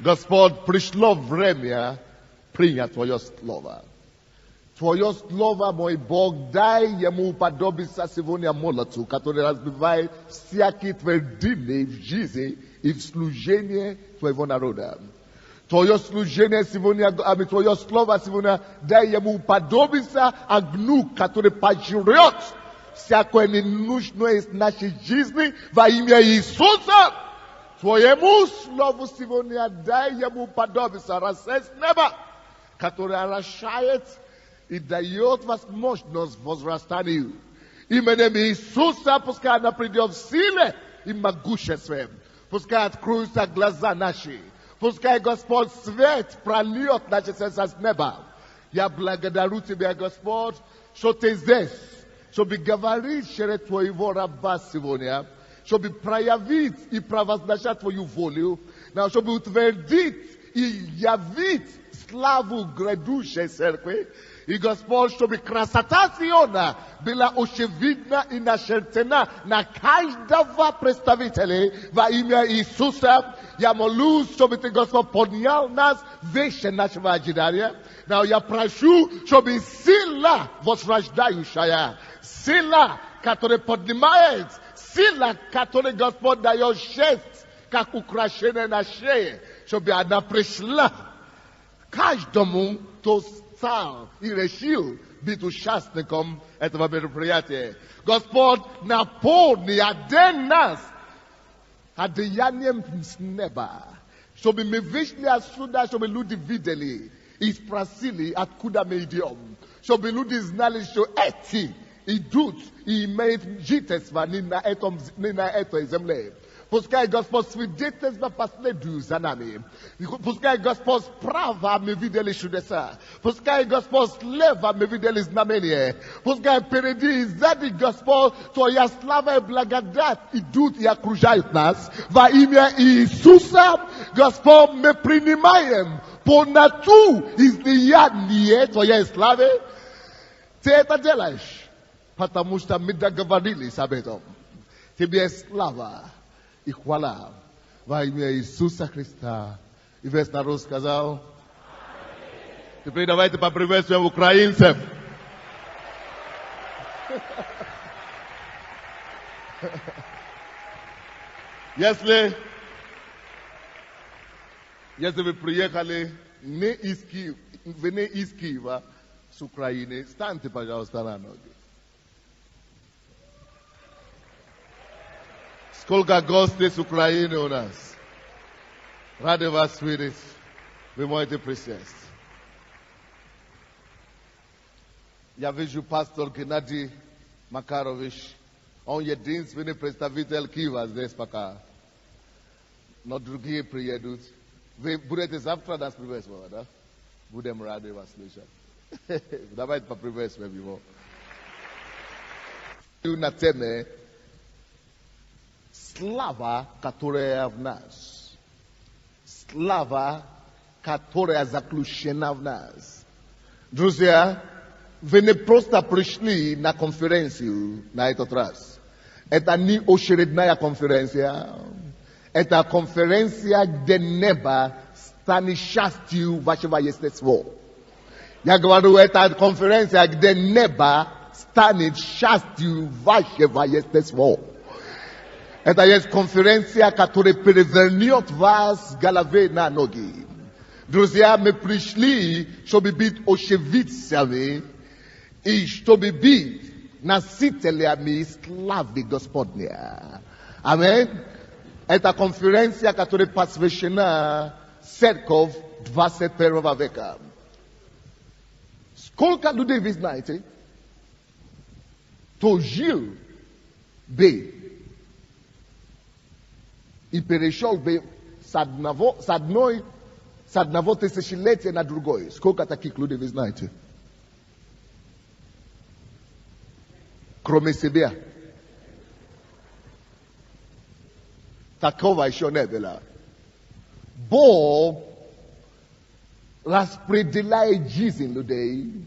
Господь, пришло время принять Твое Слово. Твое Слово, мой Бог, дай ему уподобиться сегодня молодцу, который разбивает всякие твердыни в жизни и в служении Твоего народа. Твое служение сегодня, Твое Слово сегодня, дай ему уподобиться огню, который пожрет всякое ненужное из нашей жизни во имя Иисуса. Твоему Слову сегодня дай ему уподобиться рассесть неба, который орошает и дает возможность возрастанию. Именем Иисуса пускай она придет в силе и могуществе. Пускай откроются глаза наши. Пускай Господь свет прольет наши сердца с неба. Я благодарю Тебя, Господь, что Ты здесь, чтобы говорить через Твоего раба сегодня, чтобы проявить и провозглашать Твою волю, чтобы утвердить и явить славу грядущей церкви. И, Господь, чтобы красота Сиона была очевидна и начертана на каждого представителя во имя Иисуса. Я молюсь, чтобы Ты, Господь, поднял нас выше нашего ожидания. Но я прошу, чтобы сила возрождающая, сила, которая поднимает, сила, которая, Господь, дает честь, как украшение на шее, чтобы она пришла каждому, кто стал и решил быть участником этого мероприятия. Господь, наполни один нас одеянием с неба, чтобы мы вышли отсюда, чтобы люди видели и спросили, откуда мы идем, чтобы люди знали, что эти идут и имеют жительство не на этой земле. Пускай Господь свидетельство последует за нами. Пускай Господь справа мы видели чудеса. Пускай Господь слева мы видели знамения. Пускай впереди и сзади, Господь, Твоя слава и благодать идут и окружают нас. Во имя Иисуса, Господь, мы принимаем полноту излияния Твоей славы. Ты это делаешь, потому что мы договорились об этом. Тебе слава и хвала во имя Иисуса Христа. И весь народ сказал. Теперь давайте поприветствуем украинцев. Если вы приехали не из Киева, с Украины, встаньте, пожалуйста, на ноги. Сколько гостей с Украины у нас. Рады вас видеть. Вы можете присесть. Я вижу пастор Геннадий Макарович. Он единственный представитель Киева здесь пока. Но другие приедут. Вы будете завтра нас приветствовать, да? Будем рады вас слышать. Давайте поприветствуем его. На теме слава, которая в нас. Слава, которая заключена в нас. Друзья, вы не просто пришли на конференцию на этот раз. Это не очередная конференция. Это конференция, где небо станет частью вашего естества. Я говорю, это конференция, где небо станет частью вашего естества. Это есть конференция, которая перевернет вас с головы на ноги. Друзья, мы пришли, чтобы быть очевидцами и чтобы быть носителями славы Господня. Аминь. Это конференция, которая посвящена церковь 21 века. Сколько людей вы знаете, кто жил бы и перешел бы с одного тысячелетия на другое? Сколько таких людей вы знаете? Кроме себя. Такого еще не было. Бог распределяет жизнь людей.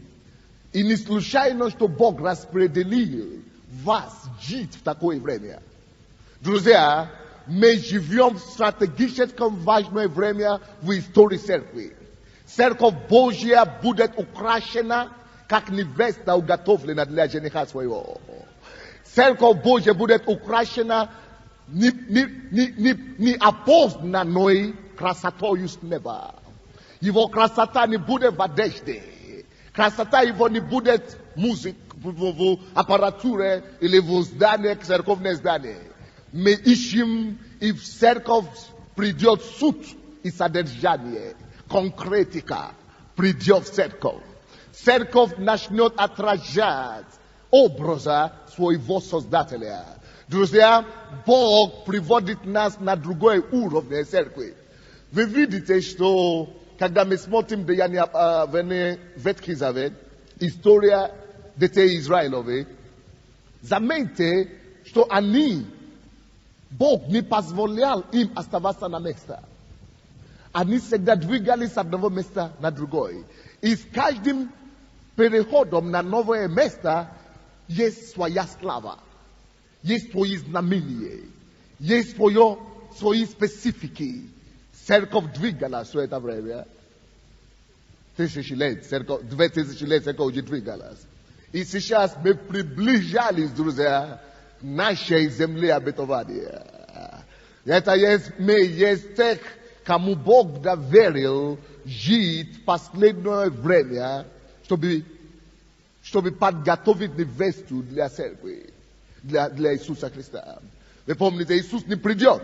И не случайно, что Бог распределил вас жить в такое время. Друзья, My живем в стратегическом важное время в истории церкви. Церковь Божья будет украшена, как невеста уготовлена для жениха своего. Церковь Божья будет украшена неопознанной красотой с неба. Его красота не будет в одежде. Красота его не будет в аппаратуре или в здании, церковное здание. Мы ищем, и в церковь придет суд и содержание. Конкретика придет в церковь. Церковь начнет отражать образа своего Создателя. Друзья, Бог приводит нас на другой уровень церкви. Вы видите, что когда мы смотрим Деяния Ветхий Завет, история детей Израиловых, заметьте, что Бог не позволял им оставаться на месте. Они всегда двигались с одного места на другое. И с каждым переходом на новое место есть своя слава, есть свои знамения, есть свои специфики. Церковь двигалась все это время. 1000 лет, 2000 лет церковь уже двигалась. И сейчас мы приближались, друзья, к нашей земле обетования. Это есть тех, кому Бог доверил жить в последнее время, чтобы подготовить невесту для церкви, для Иисуса Христа. Вы помните, Иисус не придет,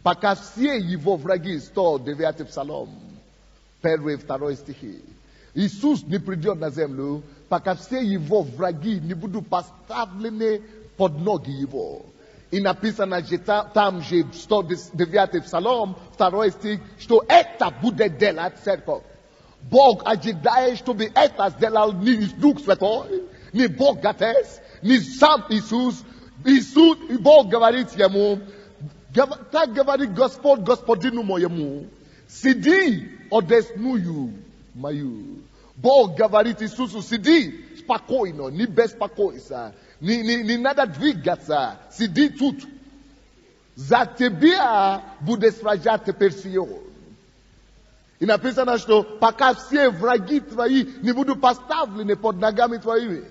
пока все его враги, 109 Псалом, 1 и 2 стихи. Иисус не придет на землю, пока все его враги не будут поставлены под ноги его. И написано же там же 109 Псалом, 2 стих, что это будет делать церковь. Бог ожидает, чтобы это сделал не Дух Святой, не Бог Отец, не сам Иисус. Иисус, и Бог говорит ему, так говорит Господь Господину моему, сиди одесную мою. Бог говорит Иисусу, сиди спокойно, не беспокойся, не надо двигаться, сиди тут. За тебя будет сражаться Персион. И написано, что пока все враги твои не будут поставлены под ногами твоими,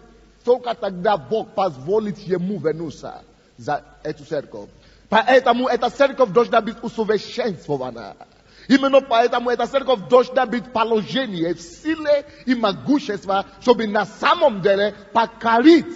только тогда Бог позволит ему вернуться за эту церковь. Поэтому эта церковь должна быть усовершенствована. Именно поэтому эта церковь должна быть положение в силе и могущества, чтобы на самом деле покорить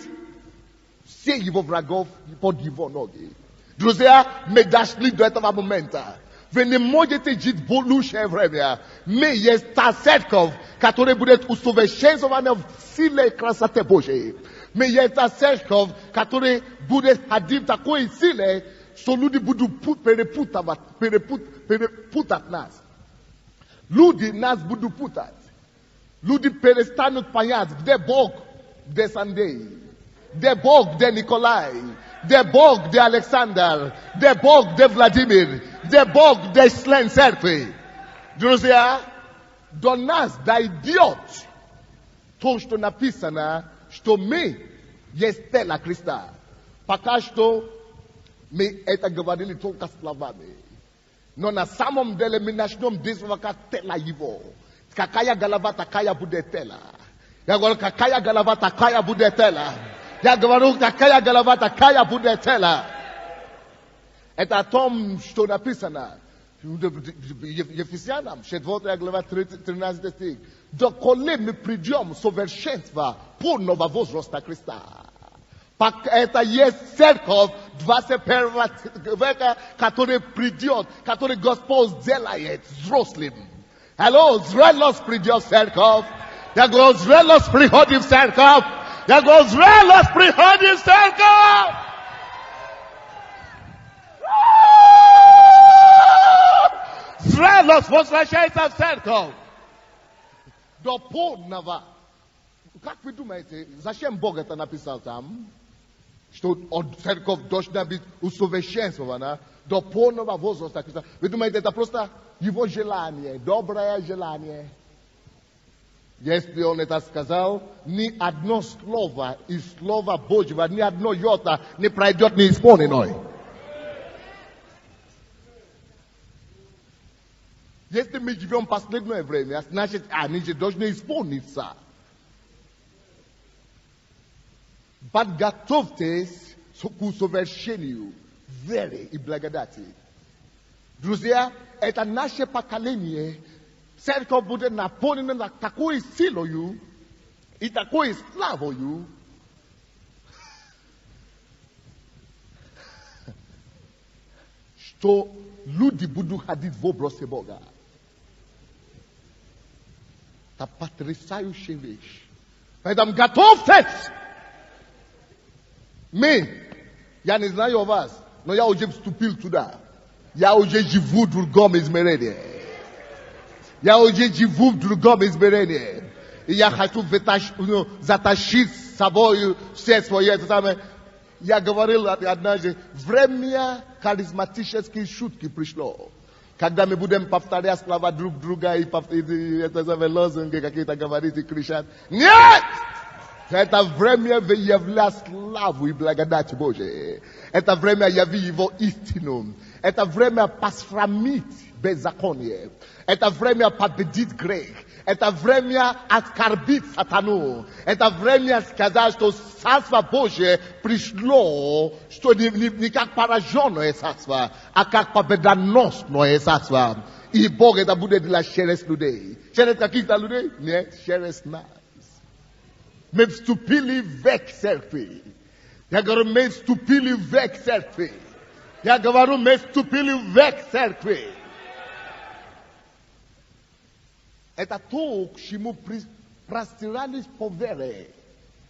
все его врагов под его ноги. Друзья, мы дошли до этого момента. Вы не можете жить в будущее время. Мы есть та церковь, которая будет усовершенствована в силе и красоте Божьей. Мы есть та церковь, которая будет ходить в такой силе, что люди будут перепутать нас. Люди нас будут путать. Люди перестанут понять, где Бог, где Сандей, где Бог, где Николай, где Бог, где Александр, где Бог, где Владимир, где Бог, где член церкви. Друзья, до нас дойдет то, что написано, что мы есть тело Христа. Пока что мы это говорили только словами. Но на самом деле мы начнем действовать как тело его. Какая голова, такая будет тело. Я говорю, какая голова, такая будет тело. Я говорю, какая голова, такая будет тело. Это о том, что написано Ефесянам, 4 глава, 13 стих. Доколе мы придем в совершенство полного возраста Христа. Это есть церковь 21 века, который придет, который Господь сделает взрослым. Алло, зрелость придет в церковь. Я говорю, зрелость приходит в церковь. Я говорю, зрелость приходит в церковь. Зрелость возвращается в церковь. До полного. Как вы думаете, зачем Бог это написал там? Что церковь должна быть усовершенствована до полного возраста Христа. Вы думаете, это просто его желание, доброе желание? Если он это сказал, ни одно слово из Слова Божьего, ни одно йота не пройдет неисполненное. Este mi живем последнее время, значит, они же должны исполниться. Подготовьтесь к совершению веры и благодати. Друзья, это наше поколение. Церковь будет наполнена такой силою и такой славою, что люди будут ходить в образе Бога. Это потрясающая вещь. Поэтому готовьтесь! Я не знаю о вас, но я уже вступил туда. Я уже живу в другом измерении. Я уже живу в другом измерении. И я хочу затащить с собой все свои это самое. Я говорил однажды, время харизматических шутки пришло. Когда мы будем повторять слова друг друга и это самое лозунги какие-то говорить и кричать. Нет! Это время выявлять славу и благодать Божией. Это время явить Его истину. Это время посрамить беззаконие. Это время победить грех. Это время оскорбить сатану. Это время сказать, что Царство Божие пришло, что не как пораженное царство, а как победоносное царство. И Бог это будет делать через людей. Через каких-то людей? Нет, через нас. Мы вступили в век церкви. Я говорю, мы вступили в век церкви. Я говорю, мы вступили в век церкви. Это то, к чему простирались по вере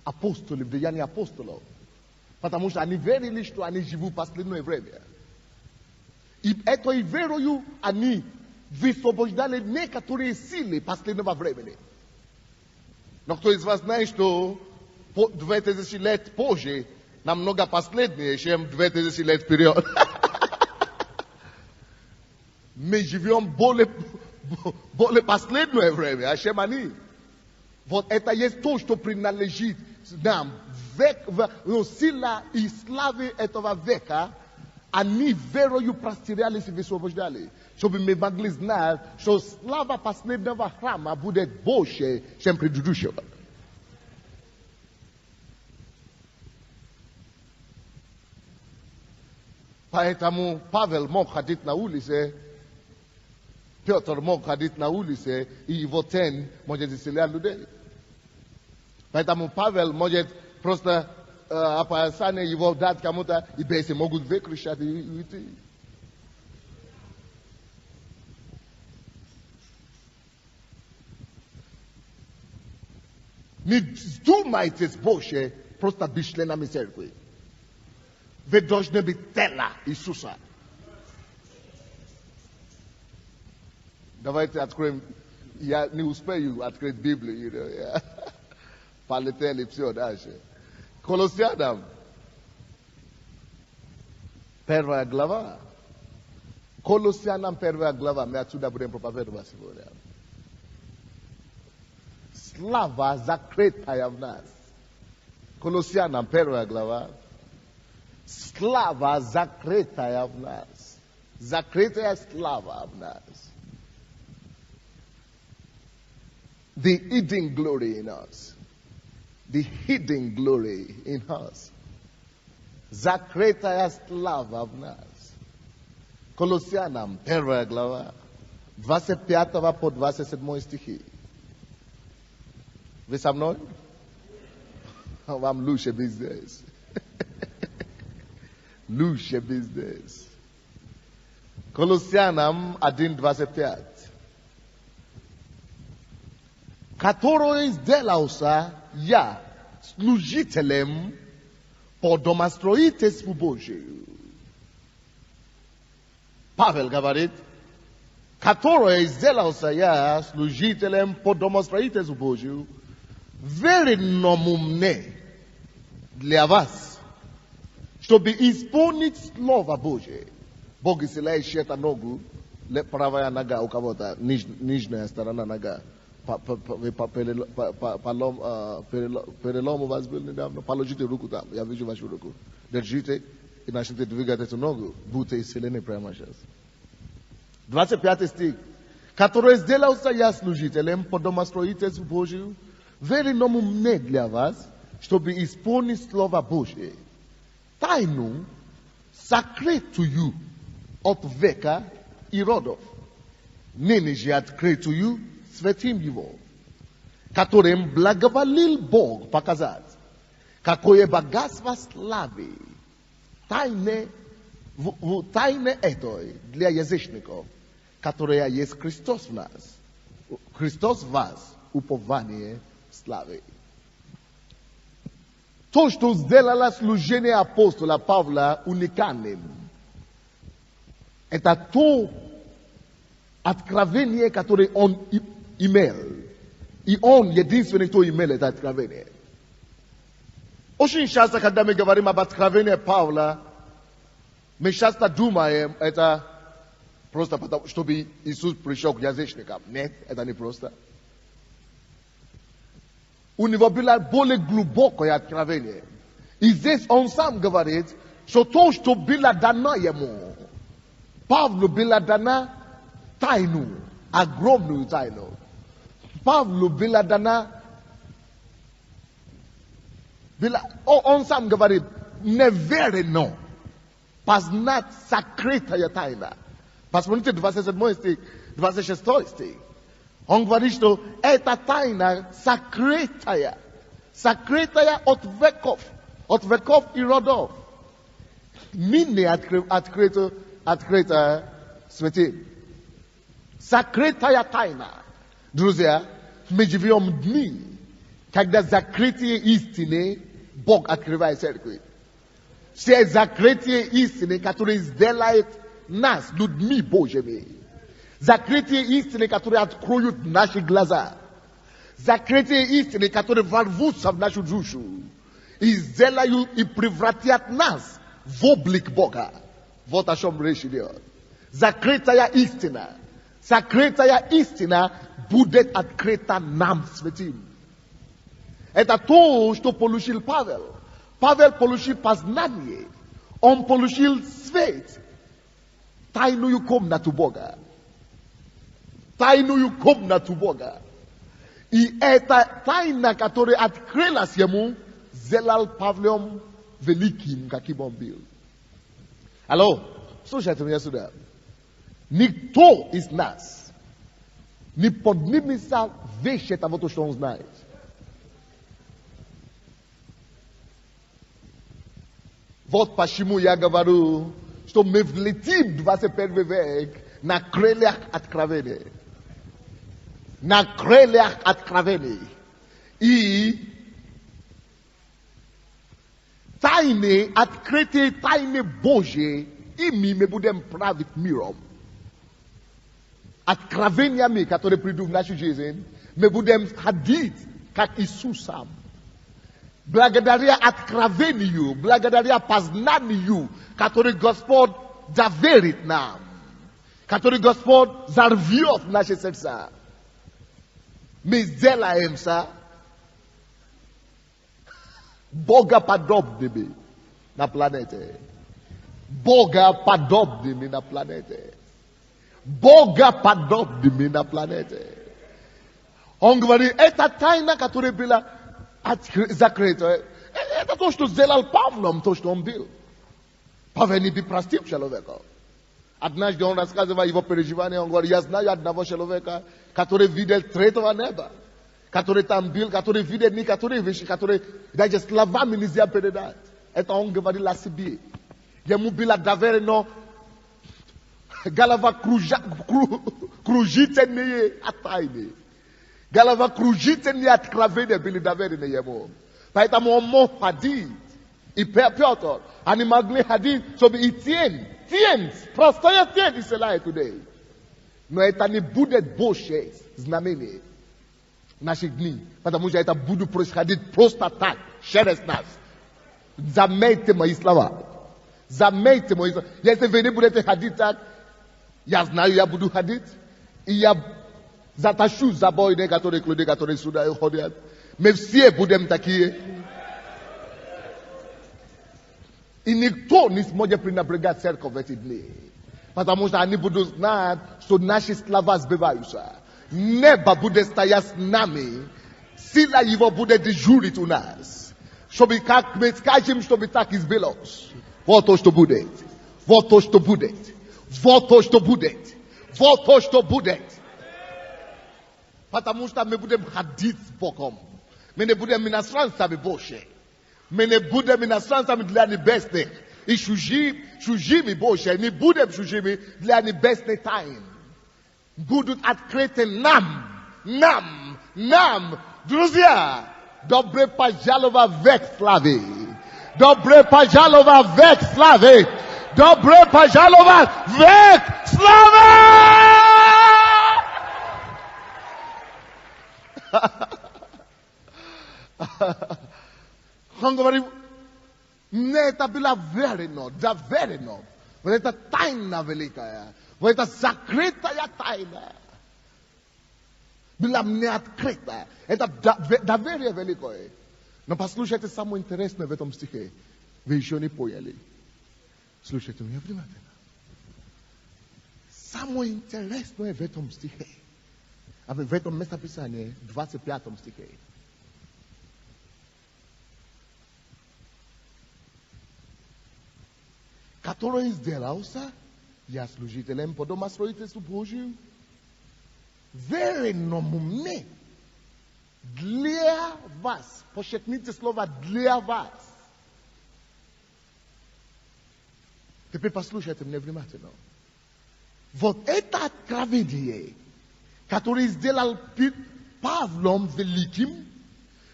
апостоли, в деянии апостолов. Потому что они верили, что они живут в последнее время. И этой верою они высвобождали некоторые силы последнего времени. Но кто из вас знает, что 2000 лет позже намного последнее, чем 2000 лет вперед? Мы живем более последнее время, чем они. Вот это есть то, что принадлежит нам. Сила и славы этого века, они верою простирались и высвобождали. Чтобы мы могли знать, что слава последнего храма будет больше, чем предыдущего. Поэтому Павел мог ходить на улице, Петр мог ходить на улице, и его тень может исцелять людей. Поэтому Павел может просто опасание его дать кому-то, и бесы могут выкричать и уйти. Не вздумайтесь больше просто быть членами церкви. Вы должны быть тело Иисуса. Давайте откроем. Я не успею открыть Библию. Полетели все дальше. Колоссянам. 1 глава. Колоссянам 1 глава. Мы отсюда будем проповедовать сегодня. Слава закрытая в нас. Колоссянам 1 глава. Слава закрытая в нас. Закрытая слава в нас. The hidden glory in us. The hidden glory in us. Закрытая слава в нас. Колоссянам 1 глава. 25 по 27 стихи. Вы со мной? Вам лучше бизнес. Лучше бизнес. Колоссянам 1:25. Который сделался я служителем по домостроительству Божию. Павел говорит, который сделался я служителем по домостроительству Божию, веренному мне для вас, чтобы исполнить Слово Божие. Бог исцеляет чью-то ногу, правая нога у кого-то, нижняя сторона нога. Перелом у вас был недавно. Положите руку там. Я вижу вашу руку. Держите и начните двигать эту ногу. Будьте исцелены прямо сейчас. 25 стих. которые сделался я служителем по домостроительству Божию, веренному мне для вас, чтобы исполнить Слово Божие. Тайну сокрытую от века и родов. Ныне же открытую святым его, которым благоволил Бог показать, какое богатство славы в тайне этой для язычников, которая есть Христос в нас, Христос в вас, упование славы. То, что сделало служение апостола Павла уникальным, это то откровение, которое он имел. И он единственный, кто имел это откровение. Очень часто, когда мы говорим об откровении Павла, мы часто думаем, это просто потому, чтобы Иисус пришел к язычникам. Нет, это не просто. У него было более глубокое откровение. И здесь он сам говорит, что то, что было дано ему, Павлу было дано тайну, огромную тайну. Павлу было дано, он сам говорит, неверено познать сокрытая тайна. Посмотрите 27 стих, 26 стих. Он говорит, что эта тайна сокрытая от веков и родов. Ныне открыта святым. Сокрытая тайна. Друзья, мы живем дни, когда закрытие истины Бог открывает церкви. Все закрытие истины, которые сделает нас людьми Божьими. Закрытие истины, которые откроют наши глаза. Закрытие истины, которые ворвутся в нашу душу. И сделают и превратят нас в облик Бога. Вот о чем речь идет. Закрытая истина. Закрытая истина будет открыта нам святым. Это то, что получил Павел. Павел получил познание. Он получил свет. Тайную комнату Бога. Тайную комнату Бога. И эта тайна, которая открылась ему, сделал Павлом великим, каким он был. Алло, слушайте меня сюда. Никто из нас не поднимется выше того, что он знает. Вот почему я говорю, что мы влетим в 21 век на крыльях откровения. На крыльях откровений. И тайны, открытые тайны Божьи, ими мы будем править миром. Откровениями, которые придут в нашу жизнь, мы будем ходить, как Иисус сам. Благодаря откровению, благодаря познанию, который Господь доверит нам, который Господь зарвет в наши сердца. Мы сделаемся богоподобными на планете. Богоподобными на планете. Богоподобными на планете. Он говорит, это тайна, которая была закрыта. Это то, что сделал Павлом, то, что он был. Павел не простил человека. Однажды он рассказывал его переживания, он говорит, я знаю одного человека, который видел третьего неба, который там был, который видел некоторые вещи, которые даже словами нельзя передать. Это он говорил о себе. Ему было доверено голова кружительные тайны. Голова кружительные откровения были доверены ему. Поэтому он мог ходить. И Петр, они могли ходить, чтобы и тень, простая тень исцеляет today. Но это не будет больше знамение наших дней. Потому что это будет происходить просто так, через нас. Заметьте мои слова. Заметьте мои слова. Если вы не будете ходить так, я знаю, я буду ходить. И я затащу за собой некоторые люди, которые сюда ходят. Мы все будем такие. И никто не сможет пренебрегать церковь в эти дни. Потому что они будут знать, что наши слова сбиваются. Небо будет стоять с нами. Сила его будет дежурить у нас. Чтобы как мы скажем, чтобы так и сбылось. Вот то, что будет. Вот то, что будет. Вот то, что будет. Вот то, что будет. Потому что мы будем ходить с Богом. Мы не будем иностранцами Божьи. Мы не будем иностранцами для небесных. И чужими Божьи. Не будем чужими для небесных тайн. Будут открыты нам. Друзья, добре пожаловать в век славы. Добре пожаловать в век славы. Добре пожаловать в век славы! Он говорит, не, это было верено. Вот это тайна великая. Вот это закрытая тайна. Была мне открыта. Это доверие великое. Но послушайте самое интересное в этом стихе. Вы еще не поняли. Слушайте меня внимательно. Самое интересное в этом стихе. В этом местописании, 25 стихе. Который сделался, я служителем по домостроительству Божию, верено мне для вас. Подчеркните слово «для вас». Теперь послушайте меня внимательно. Вот это откровение, которое сделал Павлом Великим,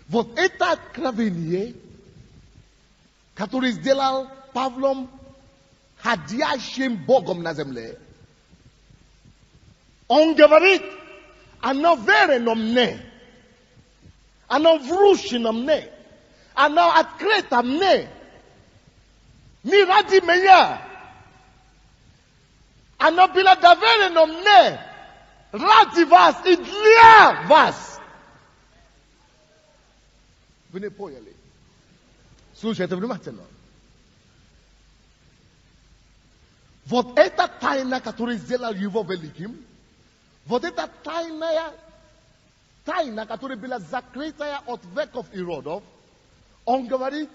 вот это откровение, которое сделал Павлом ходящим Богом на земле. Он говорит, оно верено мне, оно вручено мне, оно открыто мне, не ради меня. Оно было доверено мне ради вас и для вас. Вы не поняли? Слушайте внимательно. Вот эта тайна, которую сделал его великим, вот эта тайна, которая была закрытая от веков и родов, он говорит,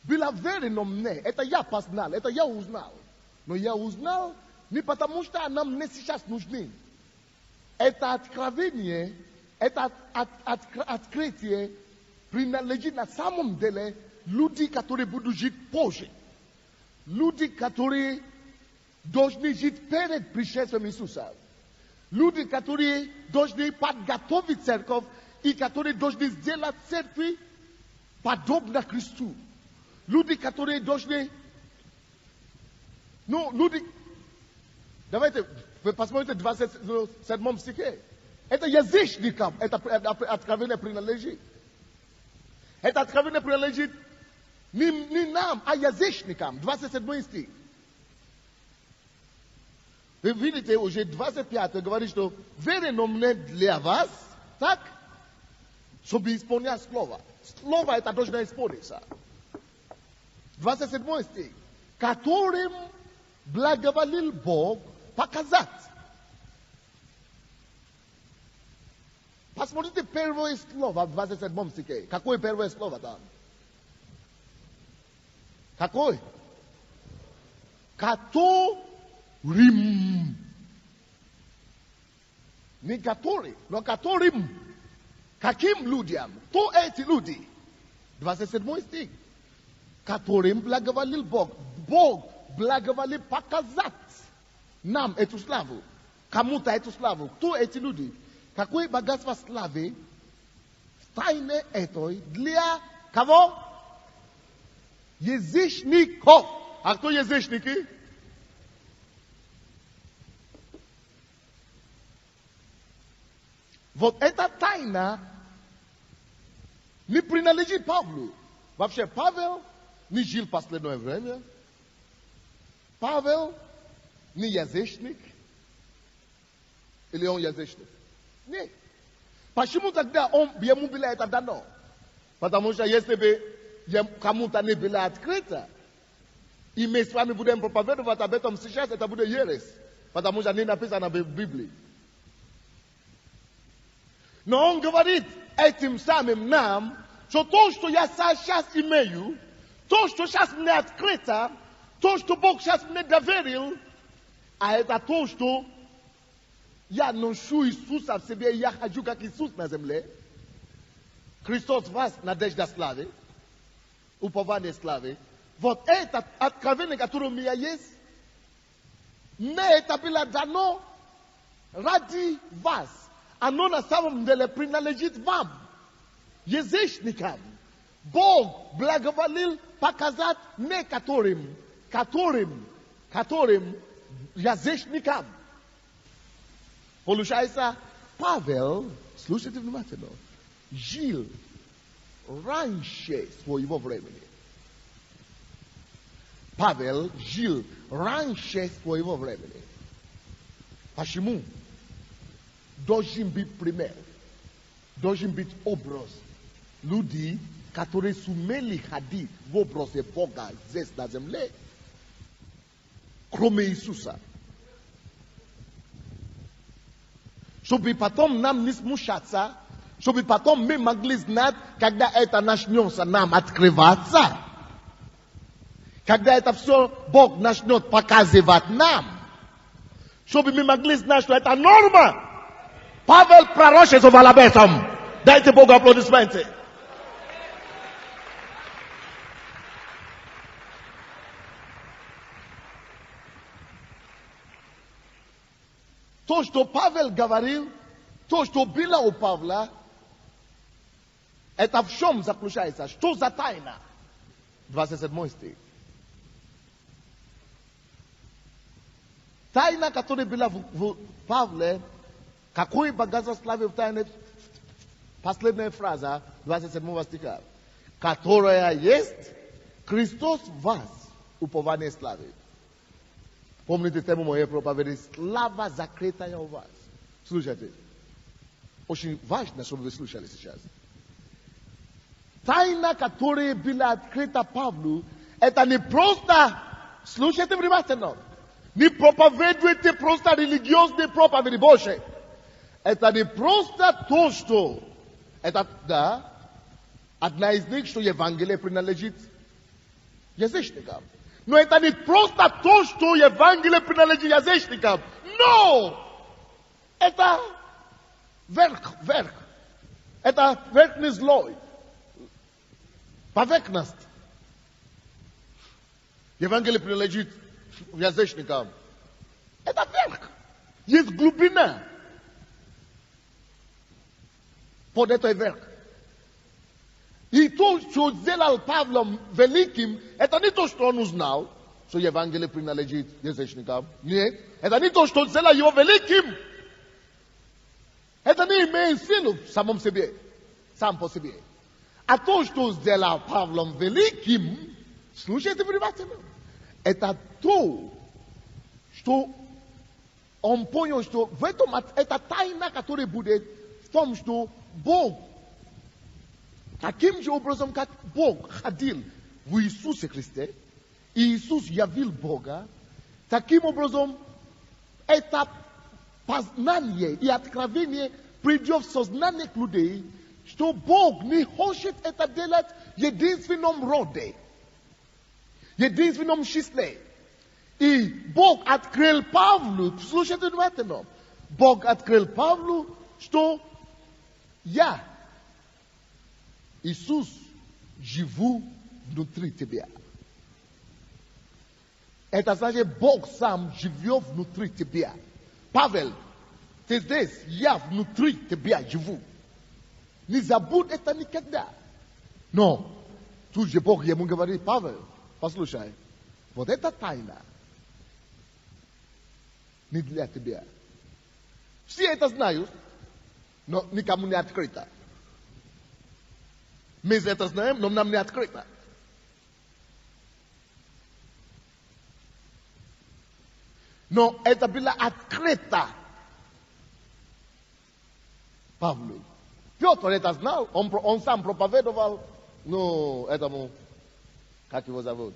было верено мне, это я познал, это я узнал. Но я узнал не потому, что она мне сейчас нужны. Это откровение, это открытие принадлежит на самом деле люди, которые будут жить позже. Люди, которые должны жить перед пришествием Иисуса. Люди, которые должны подготовить церковь и которые должны сделать церковь подобно Христу. Люди, которые должны... люди... Давайте, вы посмотрите 27 стихе. Это язычникам, это откровение принадлежит. Это откровение принадлежит не нам, а язычникам. 27 стих. Вы видите, уже 25 говорит, что верено мне для вас, так, чтобы исполнять слово. Слово это должно исполниться. 27 стих. Которым благоволил Бог показать. Посмотрите первое слово в 27 стихе. Какое первое слово там? Какой? Которым. Не который, но которым. Каким людям? Кто эти люди? 27 стих. Которым благоволил Бог. Бог благоволил показать нам эту славу. Кому-то эту славу. Кто эти люди? Какое богатство славы в тайне этой для кого? Язычников. А кто язычники? Вот эта тайна не принадлежит Павлу. Вообще Павел не жил в последнее время. Павел не язычник. Или он язычник? Нет. Почему тогда ему было это дано? Потому что если бы кому-то не было открыто, Ime s wami budem propovedovat a betom сейчас это bude ересь. Потому что не написано в Библии. Но он говорит этим самым нам, что то, что я сейчас имею, то, что сейчас мне открыто, то, что Бог сейчас мне доверил, а это то, что я ношу Иисуса в себе, я хожу как Иисус на земле. Христос в вас, надежда славы, упование славы. Вот это откровение, которое у меня есть, мне это было дано ради вас. Оно на самом деле принадлежит вам, язычникам. Бог благоволил показать некоторым, которым язычникам. Получается, Павел, слушайте внимательно, жил раньше своего времени. Павел жил раньше своего времени. Почему? Должен быть пример, должен быть образ. Люди, которые сумели ходить в образе Бога здесь на земле, кроме Иисуса. Чтобы потом нам не смущаться, чтобы потом мы могли знать, когда это начнется нам открываться. Когда это все Бог начнет показывать нам, чтобы мы могли знать, что это норма. Павел пророчествовал об этом. Дайте Богу аплодисменты. То, что Павел говорил, то, что было у Павла, это в чем заключается? Что за тайна? 27 стих. Тайна, которая была в Павле, какое богатство славы в тайне, последняя фраза 27 стиха, которая есть Христос в вас, упование славы. Помните тему моей проповеди, слава закрытая у вас. Слушайте, очень важно, чтобы вы слушали сейчас. Тайна, которая была открыта Павлу, это не просто, слушайте внимательно, не проповедуйте просто религиозные проповеди Божьи. Это не просто то, что, это, да, одна из них, что Евангелие принадлежит язычникам. Но это не просто то, что Евангелие принадлежит язычникам. Но! Это верх. Это верхний слой. Поверхность. Евангелие принадлежит язычникам. Это верх. Есть глубина. Под этой верх. И то, что сделал Павлом великим, это не то, что он узнал, что Евангелие принадлежит язычникам. Нет. Это не то, что сделал его великим. Это не имеет силу в самом себе, сам по себе. А то, что сделал Павлом великим, слушайте внимательно, это то, что он понял, что в этом, это тайна, которая будет в том, что Бог, таким же образом, как Бог ходил в Иисусе Христе, и Иисус явил Бога, таким образом, это познание и откровение придет в сознание людей, что Бог не хочет это делать в единственном роде, в единственном числе. И Бог открыл Павлу, слушайте внимательно, Бог открыл Павлу, что я, Иисус, живу внутри тебя. Это значит, Бог сам живет внутри тебя. Павел, ты здесь, я внутри тебя живу. Не забудь это никогда. Но тут же Бог ему говорит, Павел, послушай, вот эта тайна не для тебя. Все это знают, но никому не открыто. Мы это знаем, но нам не открыто. Но это было открыто Павлу. Петр это знал, он сам проповедовал, этому, как его зовут,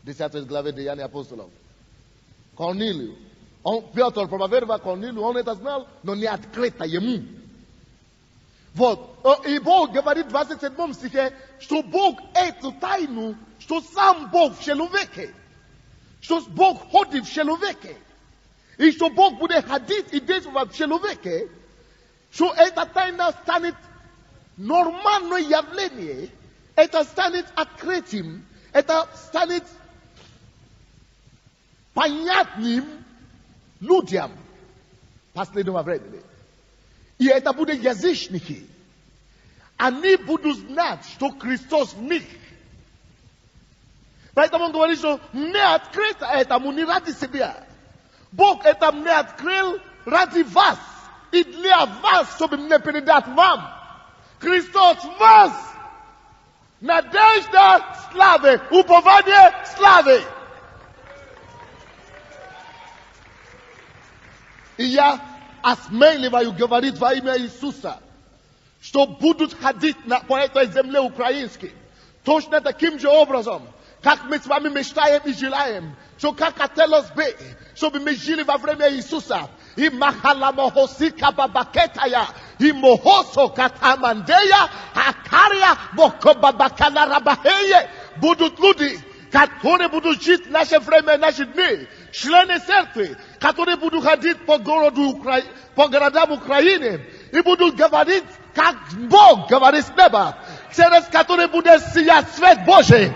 10 главе Деяния апостолов. Корнилию. Петр проповедовал Корнилию, он это знал, но не открыто ему. Вот. И Бог говорит в 27 стихе, что Бог эту тайну, что сам Бог в человеке, что Бог ходит в человеке, и что Бог будет ходить и действовать в человеке, что эта тайна станет нормальное явление, это станет открытым, это станет понятным людям последнего времени. И это будут язычники. Они будут знать, что Христос в них. Поэтому он говорит, что мне открыто этому не ради себя. Бог это мне открыл ради вас. И для вас, чтобы мне передать вам. Христос в вас. Надежда славы, упование славы. И я осмеливаю говорить во имя Иисуса, что будут ходить по этой земле украинской точно таким же образом, как мы с вами мечтаем и желаем, что как хотелось бы, чтобы мы жили во время Иисуса. И махаламохоси кабабакетая, и мохосо катамандея, акария мокобабаканарабахее. Будут люди, которые будут жить в наше время, наши дни, члены церкви, которые будут ходить по городам Украины и будут говорить, как Бог говорит с неба, через которые будет сиять свет Божий,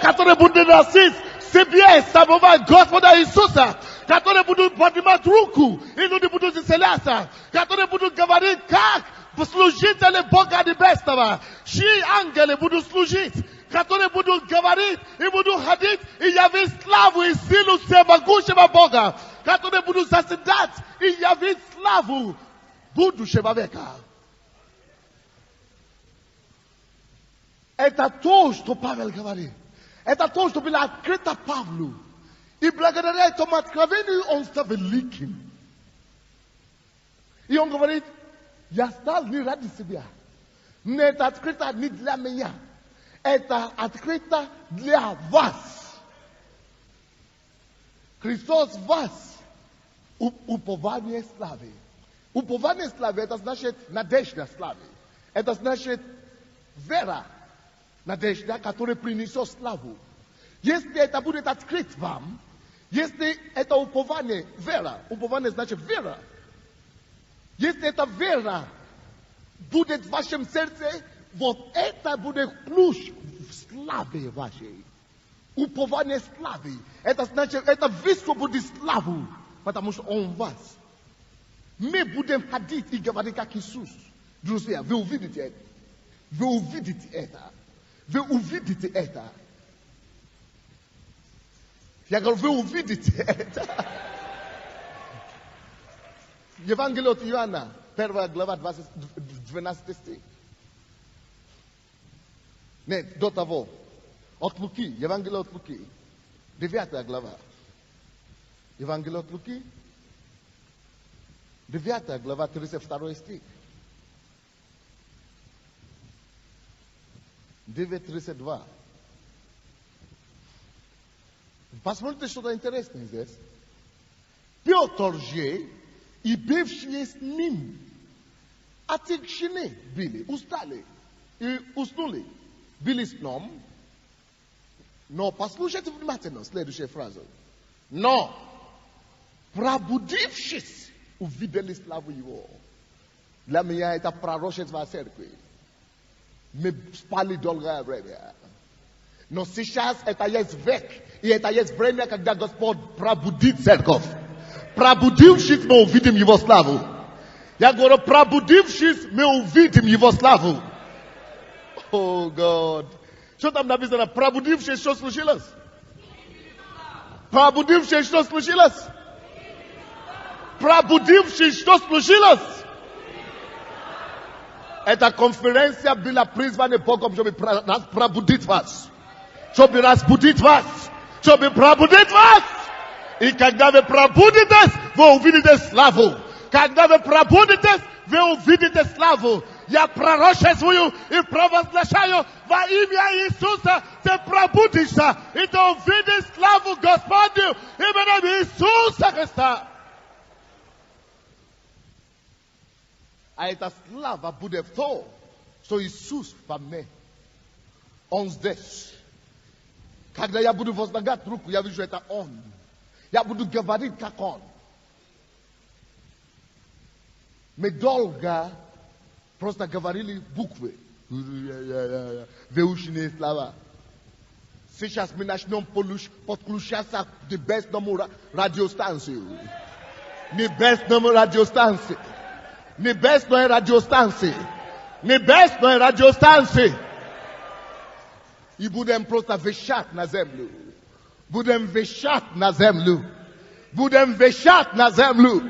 которые будут носить в себе самого Господа Иисуса, которые будут поднимать руку, и люди будут исцеляться, которые будут говорить, как служители Бога Небесного, чьи ангелы будут служить, которые будут говорить и будут ходить и явить славу и силу всемогущего Бога, которые будут заседать и явить славу будущего века. Это то, что Павел говорит. Это то, что было открыто Павлу. И благодаря этому откровению он стал великим. И он говорит, я стал не ради себя. Но это открыто не для меня. Это открыто для вас. Христос в вас. Упование славы. Упование славы, это значит надежда славы. Это значит вера. Надежда, которая принесет славу. Если это будет открыто вам, если это упование, вера, упование значит вера. Если эта вера будет в вашем сердце, вот это будет ключ в славе вашей. Упование славы. Это значит, это высвободит славу, потому что он в вас. Мы будем ходить и говорить как Иисус. Друзья, вы увидите это. Вы увидите это. Вы увидите это. Я говорю, вы увидите это. Евангелие от Иоанна, 1 глава, 12 стих. Нет, до того. От Луки, Евангелие от Луки, 9 глава. Евангелие от Луки, 9 глава, 32 стих. 9:32. Посмотрите, что-то интересное здесь. Петр же и бывшие с ним отягчены были, устали и уснули, были сном. Но послушайте внимательно следующая фраза. Но, пробудившись, увидели славу его. Для меня это пророчество церкви. Мы спали долгое время. Но сейчас это есть век. И это есть время, когда Господь пробудит церковь. Пробудившись, мы увидим его славу. Я говорю, пробудившись, мы увидим его славу. О, Год. Что там написано? Пробудившись, что случилось? Пробудившись, что случилось? Пробудившись, что случилось? Эта конференция была призвана Богом, чтобы пробудить вас. Чтобы разбудить вас. Чтобы пробудить вас. И когда вы пробудитесь, вы увидите славу. Когда вы пробудитесь, вы увидите славу. Я пророчествую и провозглашаю во имя Иисуса, ты пробудишься, и ты увидишь славу Господню именем Иисуса Христа. А эта слава будет в том, что Иисус во мне. Он здесь. Когда я буду возлагать руку, я вижу это Он. Я буду говорить как Он. Мы долго просто говорили буквы. Выученные слова. Сейчас мы начнем подключаться к небесному радиостанции. Небесному радиостанции. Небесной радиостанции. Небесной радиостанции. И будем просто вещать на землю. Будем вещать на землю. Будем вещать на землю.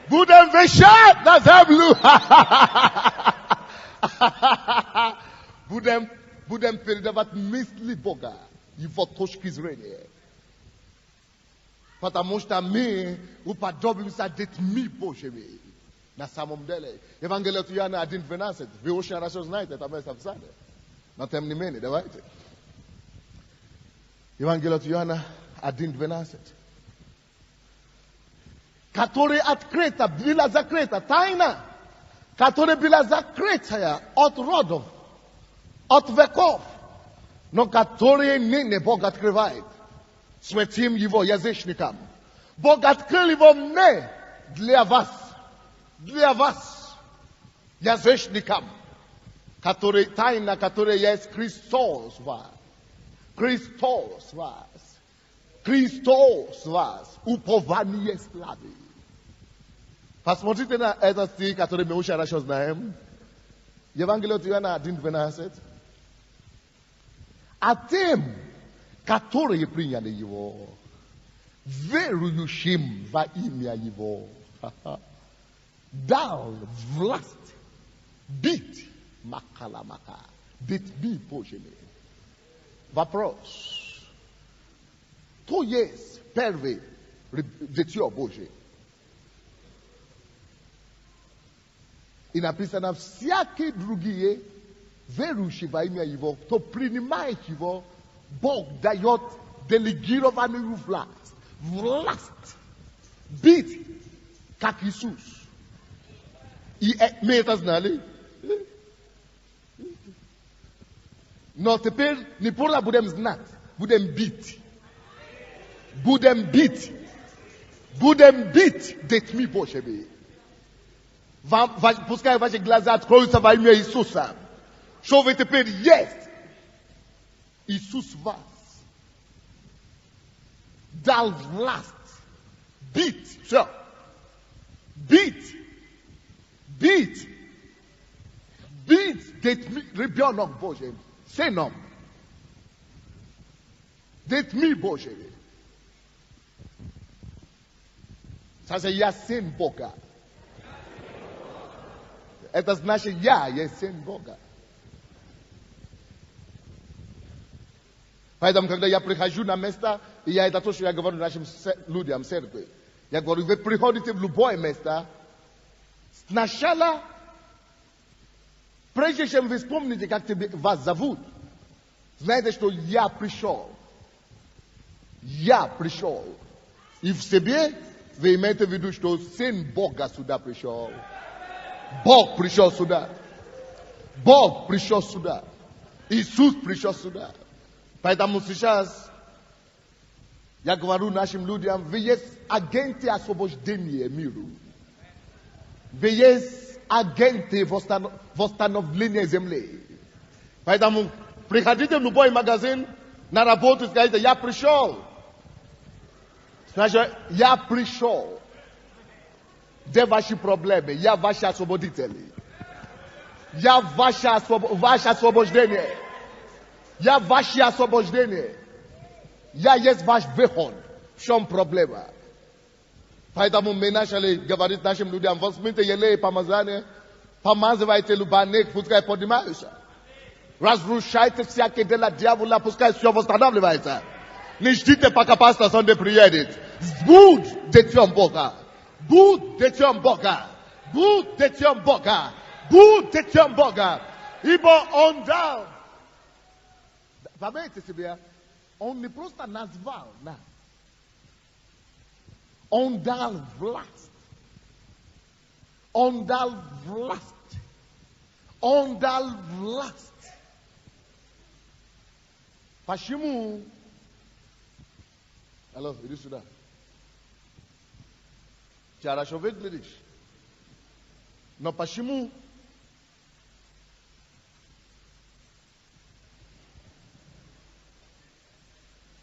Будем вещать на землю. Будем передавать мысли Бога. Его точки зрения. Потому что мы уподобимся детьми Божьими. На самом деле. Евангелие от Иоанна 1:12. Вы очень хорошо знаете это место в Писании. Но тем не менее, давайте. Евангелие от Иоанна 1:12. Которая открыта, была закрыта, тайна, которая была закрытая от родов, от веков, но которые ныне Бог открывает святым Его язычникам. Бог открыл его мне для вас, язычникам, которые тайна, которая есть Христос в вас. Христос в вас. Христос в вас. Упование славы. Посмотрите на этот стих, который мы очень хорошо знаем. Евангелие от Иоанна 1:12. А тем, которые приняли Его, верующим во имя Его, дал власть бить макаламака, детьми Божьими. Вопрос. Кто есть первый дитё Божие? И написано, всякие другие, верующие во имя Его, кто принимает Его, Бог дает делегированную власть. Власть бить, как Иисус. И мы это знали. Но теперь не просто будем знать, будем бить. Будем бить. Будем бить детьми Божьими. Пускай ваши глаза откроются во имя Иисуса. Что вы теперь есть? Иисус вас дал власть бить. Все. Бить. Бить. Бить детьми, ребенок Божий. Сыном. Детьми Божьими. Скажи, я сын Бога. Это значит, я есть сын Бога. Поэтому, когда я прихожу на место, и я это то, что я говорю нашим людям, церкви. Я говорю, вы приходите в любое место, сначала, прежде чем вы вспомните, как вас зовут, знаете, что я пришел. Я пришел. И в себе вы имеете в виду, что сын Бога сюда пришел. Бог пришел сюда. Бог пришел сюда. Иисус пришел сюда. Поэтому сейчас я говорю нашим людям, вы есть агенты освобождения миру. Вы есть агенты восстановления земли. Поэтому приходите в любой магазин на работу и скажите, я пришел. Значит, я пришел. Где ваши проблемы? Я ваши освободители. Я ваше освобождение. Я ваше освобождение. Я есть ваш выход. В чем проблема? Поэтому мы начали говорить нашим людям, возьмите елей помазание, помазывайте любовник, пускай поднимаются. Разрушайте всякие дела дьявола, пускай все восстанавливается. Не ждите, пока пастор Sunday приедет. Будь детем Бога. Будь детем Бога. Будь детем Бога. Bude Boga. Ibo ondal. Pamiętajcie sobie, on nie prosto nazwał nas. On dal vlast. On dal vlast. On dal vlast. Почему? Алло, иди сюда. Ты хорошо выглядишь. Но почему?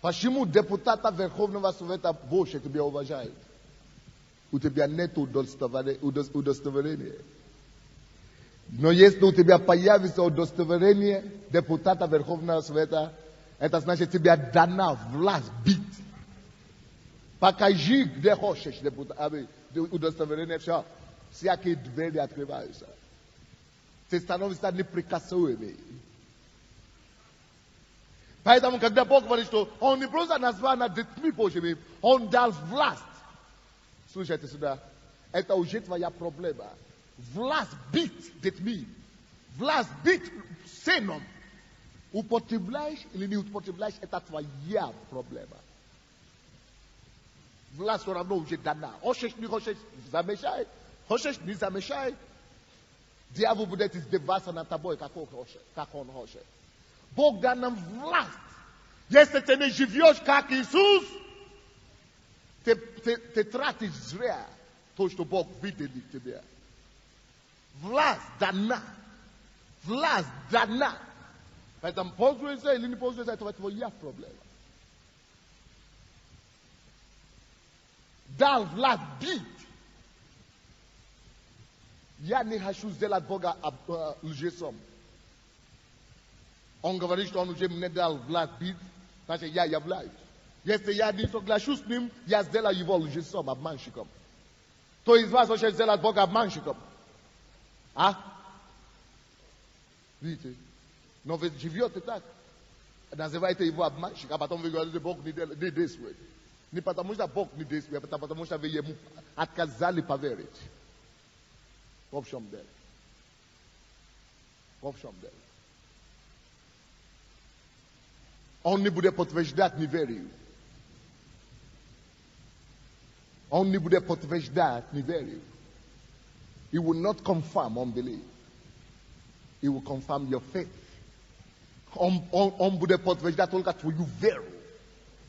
Почему депутата Верховного Совета больше тебя уважают? У тебя нет удостоверения. Но если у тебя появится удостоверение депутата Верховного Совета, это значит, тебе дана власть бить. Покажи, где хочешь удостоверение, все. Всякие двери открываются. Ты становишься неприкасаемый. Поэтому, когда Бог говорит, что Он не просто назвал над детьми Божьими, Он дал власть. Слушайте сюда. Это уже твоя проблема. Власть бить детьми. Власть бить сыном. Употребляешь или не употребляешь, это твоя проблема. Власть все равно уже дана. Хочешь, не хочешь, замешай. Хочешь, не замешай. Дьявол будет издеваться над тобой, как он хочет. Бог дал нам власть. Если ты не живешь как Иисус, ты тратишь зря то, что Бог выделил тебе. Власть дана. Власть дана. Поэтому пользуйся или не пользуйся, это твоя проблема. Дал власть бить. Я не хочу сделать Бога лжецом. Он говорит, что Он уже мне дал власть бить, значит, я являюсь. Если я не соглашусь с ним, я сделаю его лжецом, обманщиком. Кто из вас хочет сделать Бога обманщиком? А? Видите? Но вы живете так. Называете его обманщик, а потом вы говорите, Бог не действует. Не потому что Бог не действует, а потому что вы ему отказали поверить. В чем дело? В чем дело? Он не будет подтверждать неверию. Он не будет подтверждать неверию. He will not confirm unbelief. He will confirm your faith. Он будет подтверждать только твою веру.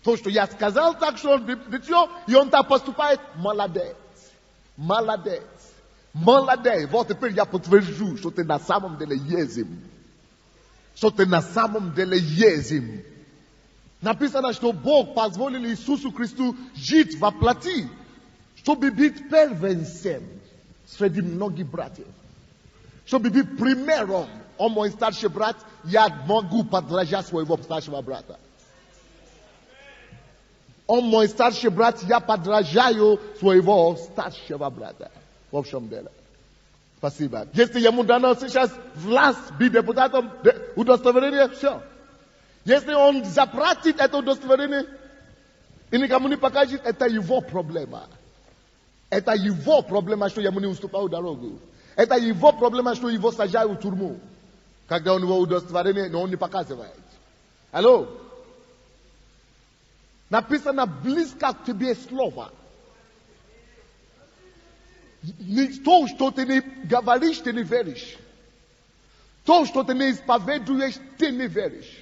То, что я сказал, так что он дитё, и он так поступает, молодец. Молодец. Молодец. Вот теперь я подтвержу, что ты на самом деле есть им. Что ты на самом деле есть им. Написано, что Бог позволил Иисусу Христу жить во плоти, чтобы быть первенцем среди многих братьев. Чтобы быть примером. Он мой старший брат, я могу подражать своего старшего брата. Он мой старший брат, я подражаю своего старшего брата. В общем дело. Спасибо. Если ему дано сейчас власть быть депутатом, удостоверение, все. Если он заплатит это удостоверение и никому не покажет, это его проблема. Это его проблема, что ему не уступал дорогу. Это его проблема, что его сажают в тюрьму. Когда у него удостоверение, но он не показывает. Алло? Написано близко к тебе слово. То, что ты не говоришь, ты не веришь. То, что ты не исповедуешь, ты не веришь.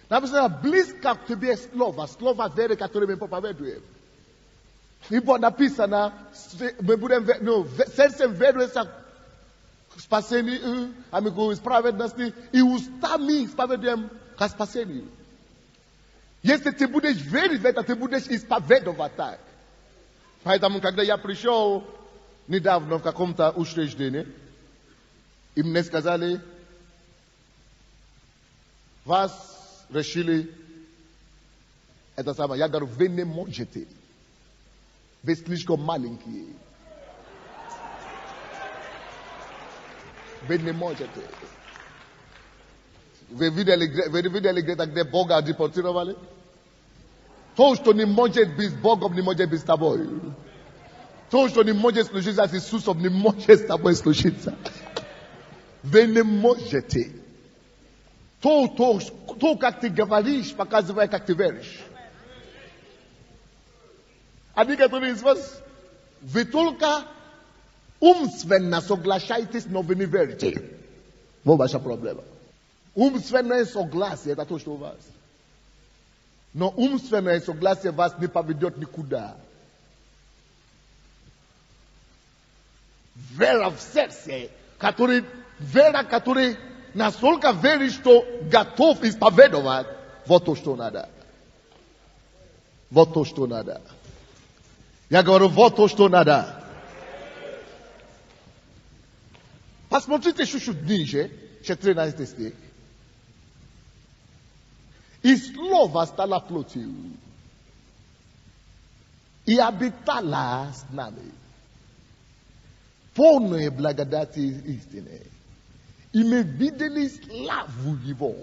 Написано близко к тебе слово. Слово веры, которое мы проповедуем. Ибо написано, мы будем, сердцем веруется к спасению, amigo, справедливости, и устами исповедуем к спасению. Если ты будешь верить в это, ты будешь исповедовать так. Поэтому, когда я пришел недавно в каком-то учреждении, и мне сказали, вас решили это самое. Я говорю, вы не можете. Вы слишком маленькие. Вы не можете. Вы видели где Бога депортировали? То, что не может быть с Богом, не может быть с тобой. То, что не может случиться с Иисусом, не может с тобой случиться. venemo jeté. To kak te gavarish, pakazi vai kak te verish. Adică tu izvas, vitulka svenna soglašaitis no veni verite. Vou baixar problema. Svenna é soglasie, tá to što vas. No svenna é soglasie vas ni pavidiot ni kuda. Vera vserse, vera katuri na solka veristo gatov ispavedovat, voto što nada. Voto što nada. Ja govorim voto što nada. Посмотрите, что чуть ниже, 14 стих. И слово стало плотью, и обитало с нами, полное благодати истины. И мы видели славу его,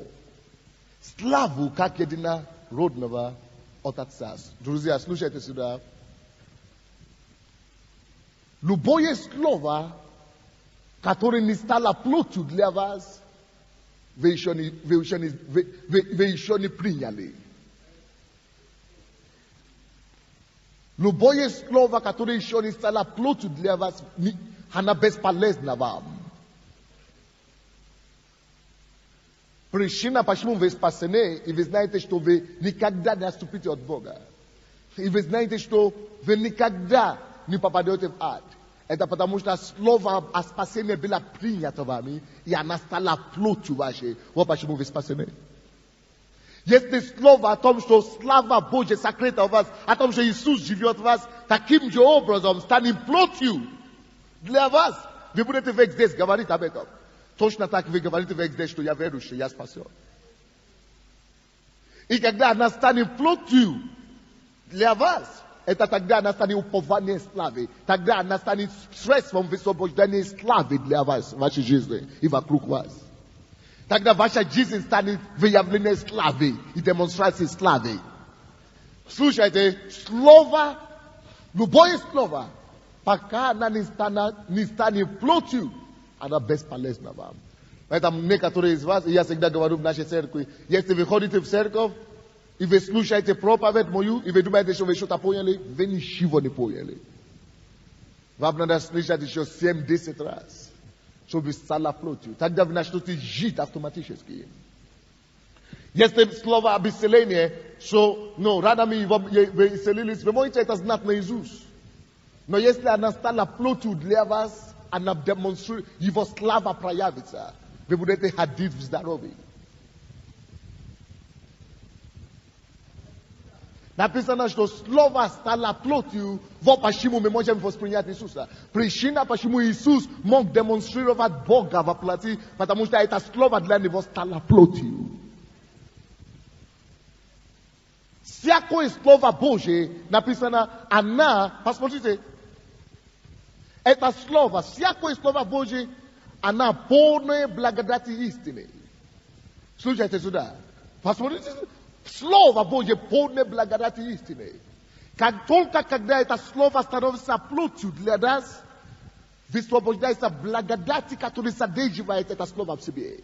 славу, как единородного от Отца. Друзья, слушайте сюда. Любое слово, которое не стало плотью для вас, вы еще не приняли. Любое слово, которое еще не стало плотью для вас, оно бесполезно вам. Причина, почему вы спасены, и вы знаете, что вы никогда не отступите от Бога. И вы знаете, что вы никогда не попадете в ад. Это потому что слово о спасении было принято вами, и оно стало плотью вашей. Вот почему вы спасены. Если слово о том, что слава Божья сокрыта у вас, о том, что Иисус живет в вас, таким же образом станет плотью для вас, вы будете век здесь говорить об этом. Точно так вы говорите век здесь, что я верующий, я спасен. И когда она станет плотью для вас, это тогда настанет упование славы. Тогда настанет средством высвобождения славы для вас, в вашей жизни и вокруг вас. Тогда ваша жизнь станет выявлением славы и демонстрацией славы. Слушайте, слово, любое слово, пока она не станет плотью, она бесполезна вам. Поэтому некоторые из вас, я всегда говорю в нашей церкви, если вы ходите в церковь, и вы слушаете проповедь мою, и вы думаете, что вы что-то поняли, вы ничего не поняли. Вам надо слышать еще 7-10 раз, чтобы стало плотью. Тогда вы начнете жить автоматически. Если слово об исцелении, что ранами вы исцелились, вы можете это знать наизусть. Но если она стала плотью для вас, она демонстрирует, его слава проявится. Вы будете ходить в здоровье. Написано, что слово стало плотью, вот почему мы можем воспринять Иисуса. Причина, почему Иисус мог демонстрировать Бога во плоти, потому что это слово для него стало плотью. Всякое слово Божие написано, она, посмотрите, это слово, всякое слово Божие, она полная благодати истины. Слушайте сюда. Посмотрите, Слово Божье полное благодати истины. Как только когда это слово становится плотью для нас, высвобождается благодати, которая содерживает это слово в себе.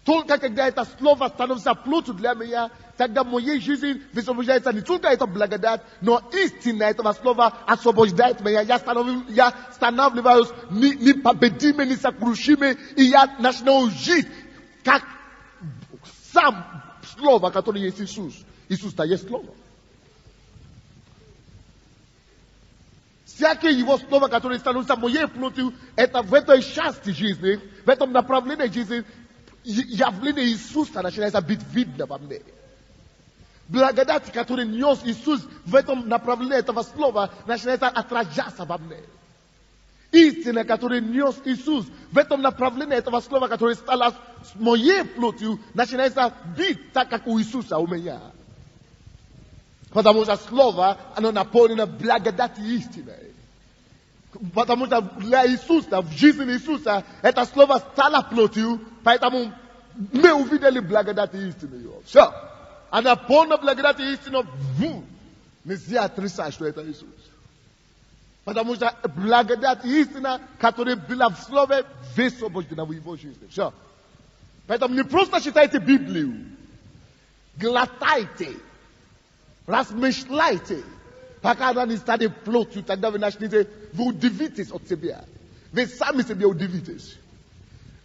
Только когда это слово становится плотью для меня, тогда в моей жизни высвобождается не только эта благодать, но истина этого слова освобождает меня. Я становлюсь непобедимым, несокрушимым, и я начинаю жить как сам слово, которое есть Иисус. Иисус-то есть слово. Всякое его слово, которое становится моей плотью, это в этой части жизни, в этом направлении жизни, явление Иисуса начинается быть видно во мне. Благодать, которую нес Иисус в этом направлении этого слова, начинается отражаться во мне. Истина, которую нес Иисус в этом направлении этого слова, которое стало с моей плотью, начинается быть так, как у Иисуса, у меня. Потому что слово, оно наполнено благодатью истиной. Потому что для Иисуса, в жизни Иисуса, это слово стало плотью, поэтому мы увидели благодать истины. Все. Она полна благодати истины. Нельзя отрицать, что это Иисус. Потому что благодать и истина, которая была в слове, высвобождена в его жизни. Все. Поэтому не просто читайте Библию, глотайте, размышляйте, пока она не станет плотью, тогда вы начнете, вы удивитесь от себя. Вы сами себе удивитесь.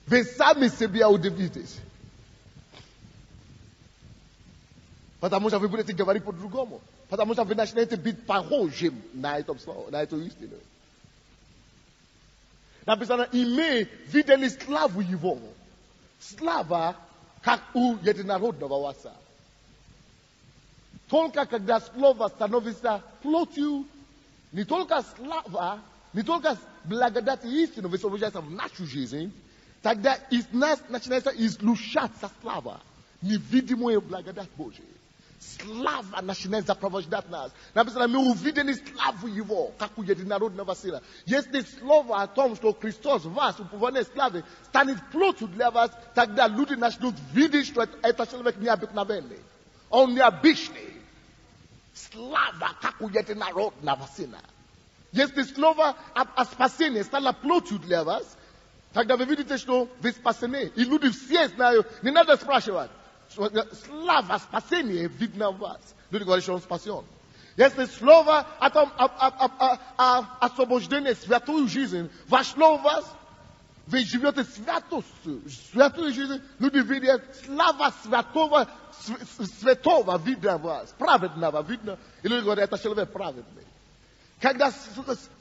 Вы сами себя удивитесь. Потому что вы будете говорить по-другому. Потому что вы начнете быть похожим на эту истину. Написано, и мы видели славу его. Слава, как у единородного васа. Только когда слово становится плотью, не только слава, не только благодать и истина высвобождается в нашу жизнь, тогда из нас начинается излучаться слава, невидимая благодать Божия. Слава начинает сопровождать нас. Написано, мы увидели славу его, как у единородного сына. Если слово о том, что Христос в вас, упование славы, станет плотью для вас, тогда люди начнут видеть, что этот человек необыкновенный. Он необычный. Слава, как у единородного сына. Если слово о спасении стало плотью для вас, тогда вы видите, что вы спасены. И люди все знают, не надо спрашивать. Слава спасения видно в вас. Люди говорят, что он спасен. Если слово о том, освобождении святую жизнь вошло в вас, вы живете святую жизнь, люди видят слава святого видно в вас, праведного видно. И люди говорят, это человек праведный. Когда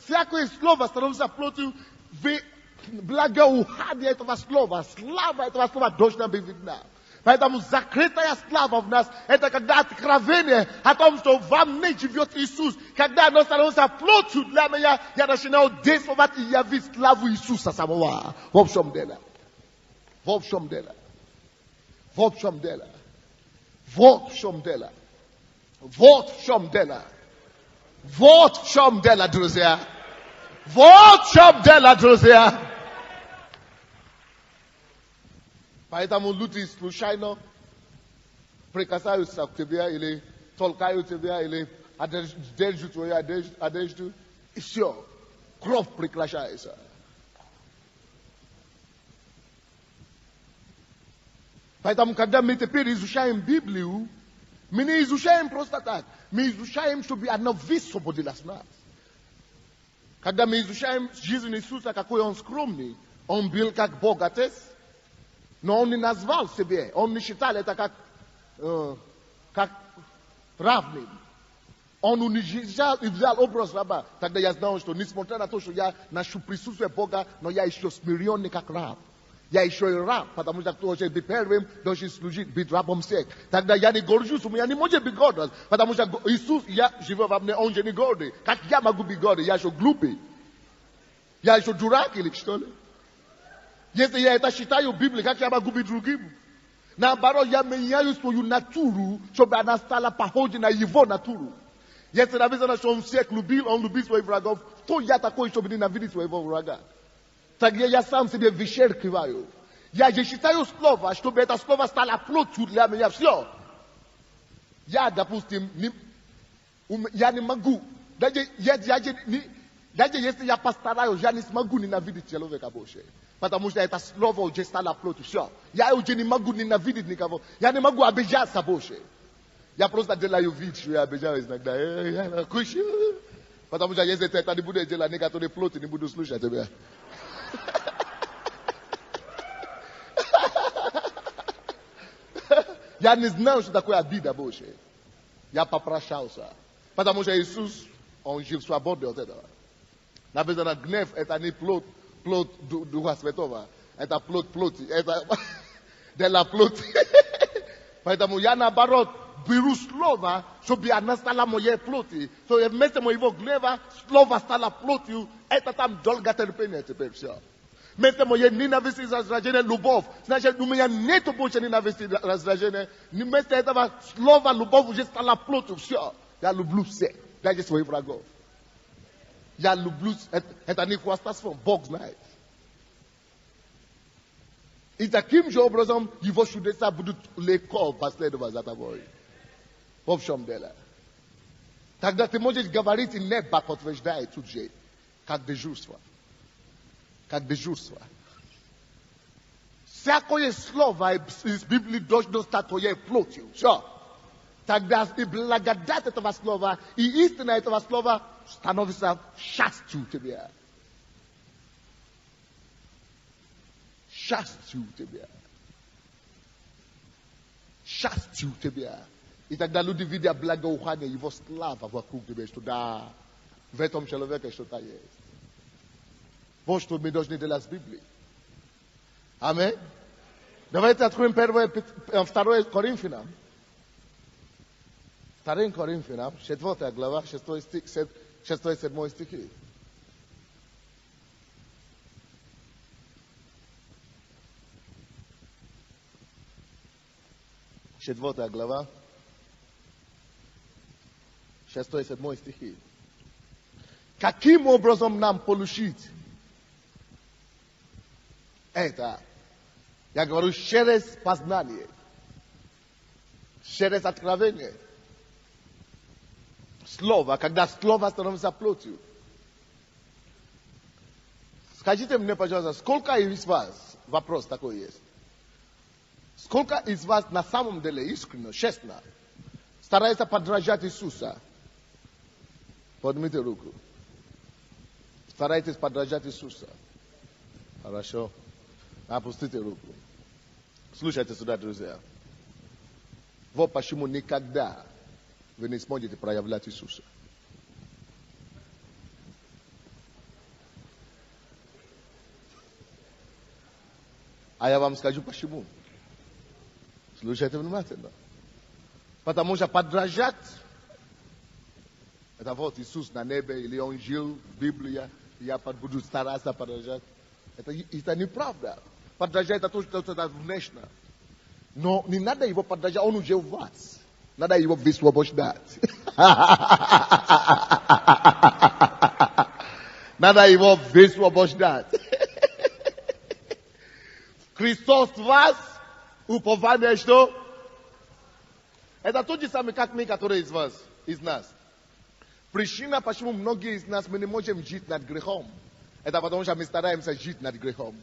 всякое слово становится плотью, вы благоухание этого слова, слава этого слова должна быть видна. Поэтому закрытая слава в нас, это когда откровение о том, что во мне живет Иисус. Когда оно становится плотью для меня, я начинаю действовать и явить славу Иисуса самого. В общем дело. В общем дело. В общем дело. Вот в чем дело. Вот в чем дело. Вот в чем дело, друзья. Вот в чем дело, друзья. Поэтому люди случайно прикасаются к тебе или толкают тебя, или держат твою одежду, и все, кровь прекращается. Поэтому, когда мы теперь изучаем Библию, мы не изучаем просто так, мы изучаем, чтобы она высвободилась в нас. Когда мы изучаем жизнь Иисуса, какой он скромный, он был как Бог Отец, но он не назвал себе, он не считал это как равным. Он уничижал и взял образ раба. Тогда я знал, что несмотря на то, что я ношу присутствие Бога, но я еще смиренный как раб. Я еще и раб, потому что кто хочет быть первым, должен служить, быть рабом всех. Тогда я не горжусь, у меня не может быть гордость, потому что Иисус, я живу во мне, он же не гордый. Как я могу быть гордый? Я еще глупый. Я еще дурак или что ли? Если я это читаю в Библии, как я могу быть другим? Наоборот, я меняю свою натуру, чтобы она стала похожа на его натуру. Если написано, что он всех любил, он любит своих врагов, то я такой, чтобы ненавидеть своего врага. Тогда я сам себе вычеркиваю. Я же читаю слово, чтобы это слово стало плотью для меня. Все. Я, допустим, я не могу. Даже если я постараюсь, я не смогу ненавидеть человека больше. Потому что это слово уже стало плотью. Все. Я уже не могу ненавидеть никого. Я не могу обижаться больше. Я просто делаю вид, что я обижаюсь иногда. Потому что если это не будет делать, некоторые плоти не будут слушать тебя. Я не знал, что такое обида больше. Я попрощался. Потому что Иисус, он жил свободный от этого. Написано, гнев это не плод Духа Святого. Это плод плоти. Это для плоти. Поэтому я наоборот беру слово, чтобы она стала моей плоти. То вместо моего гнева, слово стало плотью. Это там долго терпение теперь все. Вместо моей ненависти и раздражения, любовь. Значит, у меня нету больше ненависти и раздражения. Вместо этого слово любовь уже стала плотью. Все. Я люблю всех. Даже своих врагов. Я люблю, это не хвастовство, Бог знает. И таким же образом его чудеса будут легко последовать за тобой. В общем дело. Тогда ты можешь говорить и не подтверждать тут же. как дежурство. Как дежурство. Всякое слово из Библии должно стать твоей плотью. Все. Тогда и благодать этого слова, и истина этого слова становится счастью тебе. Счастью тебе. Счастью тебе. И тогда люди видят благоухание, его слава вокруг тебя, что да, в этом человеке что-то есть. Вот что мы должны делать с Библией. Аминь. Давайте откроем 2 Коринфянам. 2 Коринфянам, 4 глава, 6-7 стихи. Четвертая глава, 6-7 стихи. Каким образом нам получить это? Я говорю, через познание, через откровение. Слово, когда слово становится плотью. Скажите мне, пожалуйста, сколько из вас, вопрос такой есть, сколько из вас на самом деле искренне, честно, старается подражать Иисуса? Поднимите руку. Старайтесь подражать Иисуса. Хорошо. Опустите руку. Слушайте сюда, друзья. Вот почему никогда вы не сможете проявлять Иисуса. А я вам скажу почему. Слушайте внимательно. Потому что подражать, это вот Иисус на небе, или Он жил в Библии, я буду стараться подражать. Это неправда. Подражать это то, что это внешне. Но не надо его подражать, Он уже в вас. Надо его высвобождать. Надо его высвобождать. Христос в вас, упование что? Это тот же самый, как мы, которые из вас, из нас. Причина, почему многие из нас мы не можем жить над грехом, это потому что мы стараемся жить над грехом.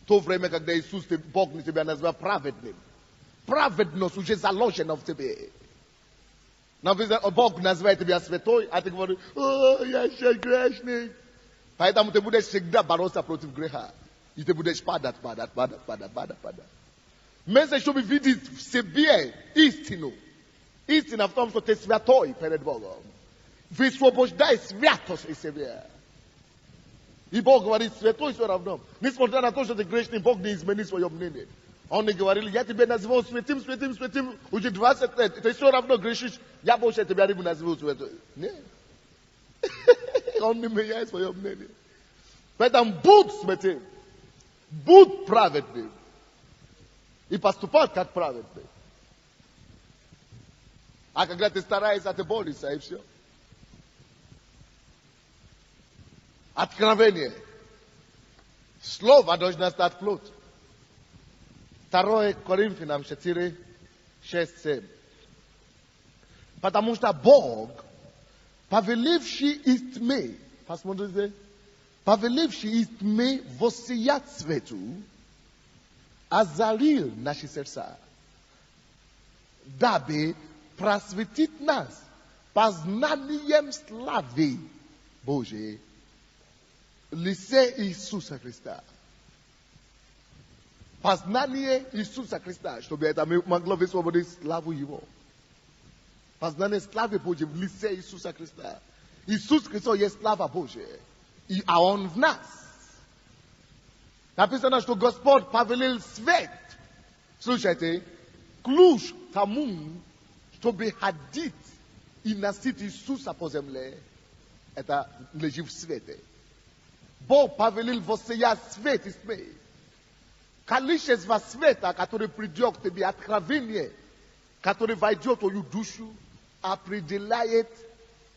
В то время, когда Иисус, Бог тебя назвал праведным. Праведность уже заложена в тебе. Бог называет тебя святой, а ты говоришь, я еще грешник. Поэтому ты будешь всегда бороться против греха. И ты будешь падать. Вместо чтобы видеть в себе истину. Истина в том, что ты святой перед Богом. Высвобождай святость из себя. И Бог говорит, святой все равно. Несмотря на то, что ты грешный, Бог не изменит свое мнение. Он не говорил, я тебя называл святым, уже 20 лет, ты все равно грешишь, я больше тебя не называю святым. Нет. Он не меняет свое мнение. Поэтому будь святым, будь праведным и поступай как праведный. А когда ты стараешься, ты борешься, и все. Откровение. Слово должно стать плоть. 2 Коринфянам 4, 6, 7. Потому что Бог, повеливший из тьмы, посмотрите, повеливший из тьмы воссиять свету, озарил наши сердца, дабы просветить нас познанием славы Божией, лице Иисуса Христа. Познание Иисуса Христа, чтобы это могло высвободить славу Его. Познание славы Божьей в лице Иисуса Христа. Иисус Христос есть слава Божья. А Он в нас. Написано, что Господь повелел свет. Слушайте, ключ к тому, чтобы ходить и носить Иисуса по земле, это лежит в свете. Бог повелел воссиять свет из тьмы. Количество света, который придет к тебе, откровение, который войдет в твою душу, определяет,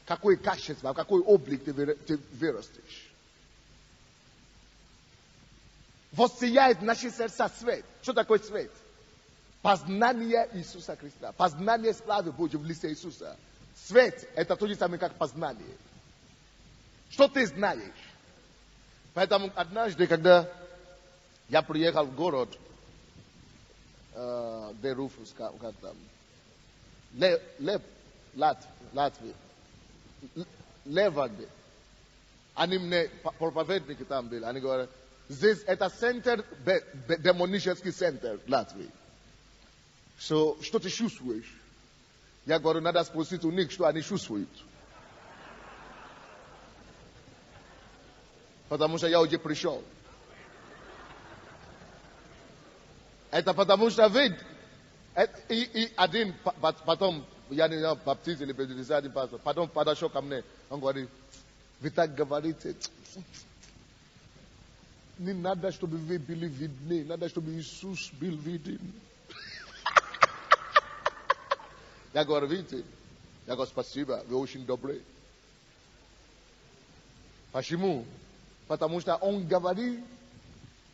какое качество, какой облик ты вырастешь. Воссияет наши сердца свет. Что такое свет? Познание Иисуса Христа. Познание славы Божьей в лице Иисуса. Свет – это то же самое, как познание. Что ты знаешь? Поэтому однажды, когда я приехал в город, где Руфус, как там, Латвия, Леванде, они мне проповедники там были, они говорят, здесь это центр, демонический центр Латвии. Что ты чувствуешь? Я говорю, надо спросить у них, что они чувствуют. Потому что я уже пришел. Это потому что ведь, и один, потом, я не знаю, баптист или баптист, один пастор, потом подошел ко мне, он говорит, вы так говорите, не надо, чтобы вы были видны, надо, чтобы Иисус был виден. Я говорю, видите, я говорю, спасибо, вы очень добрые. Почему? Потому что он говорит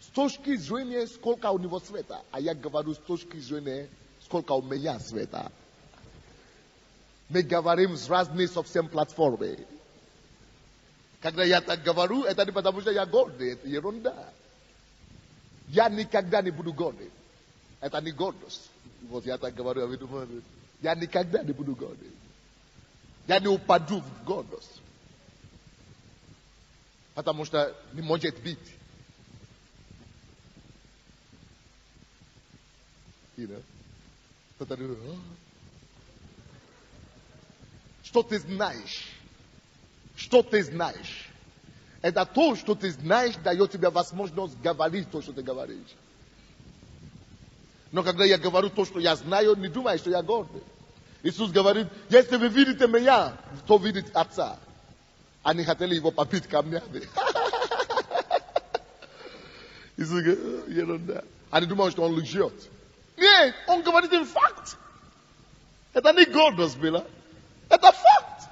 с точки зрения, сколько у него света, а я говорю с точки зрения, сколько у меня света. Мы говорим с разной совсем платформы. Когда я так говорю, это не потому что я гордый, это ерунда. Я никогда не буду гордый. Это не гордость. Вот я так говорю, а вы думаете, я никогда не буду гордый. Я не упаду в гордость. Потому что не может быть. You know? Что ты знаешь? Что ты знаешь? Это то, что ты знаешь, дает тебе возможность говорить то, что ты говоришь. Но когда я говорю то, что я знаю, не думай, что я гордый. Иисус говорит, если вы видите меня, то видите Отца. Они хотели его побить камнями. Иисус говорит, ерунда. Они думают, что он лжет. Нет, он говорит им факт. Это не гордость была. Это факт.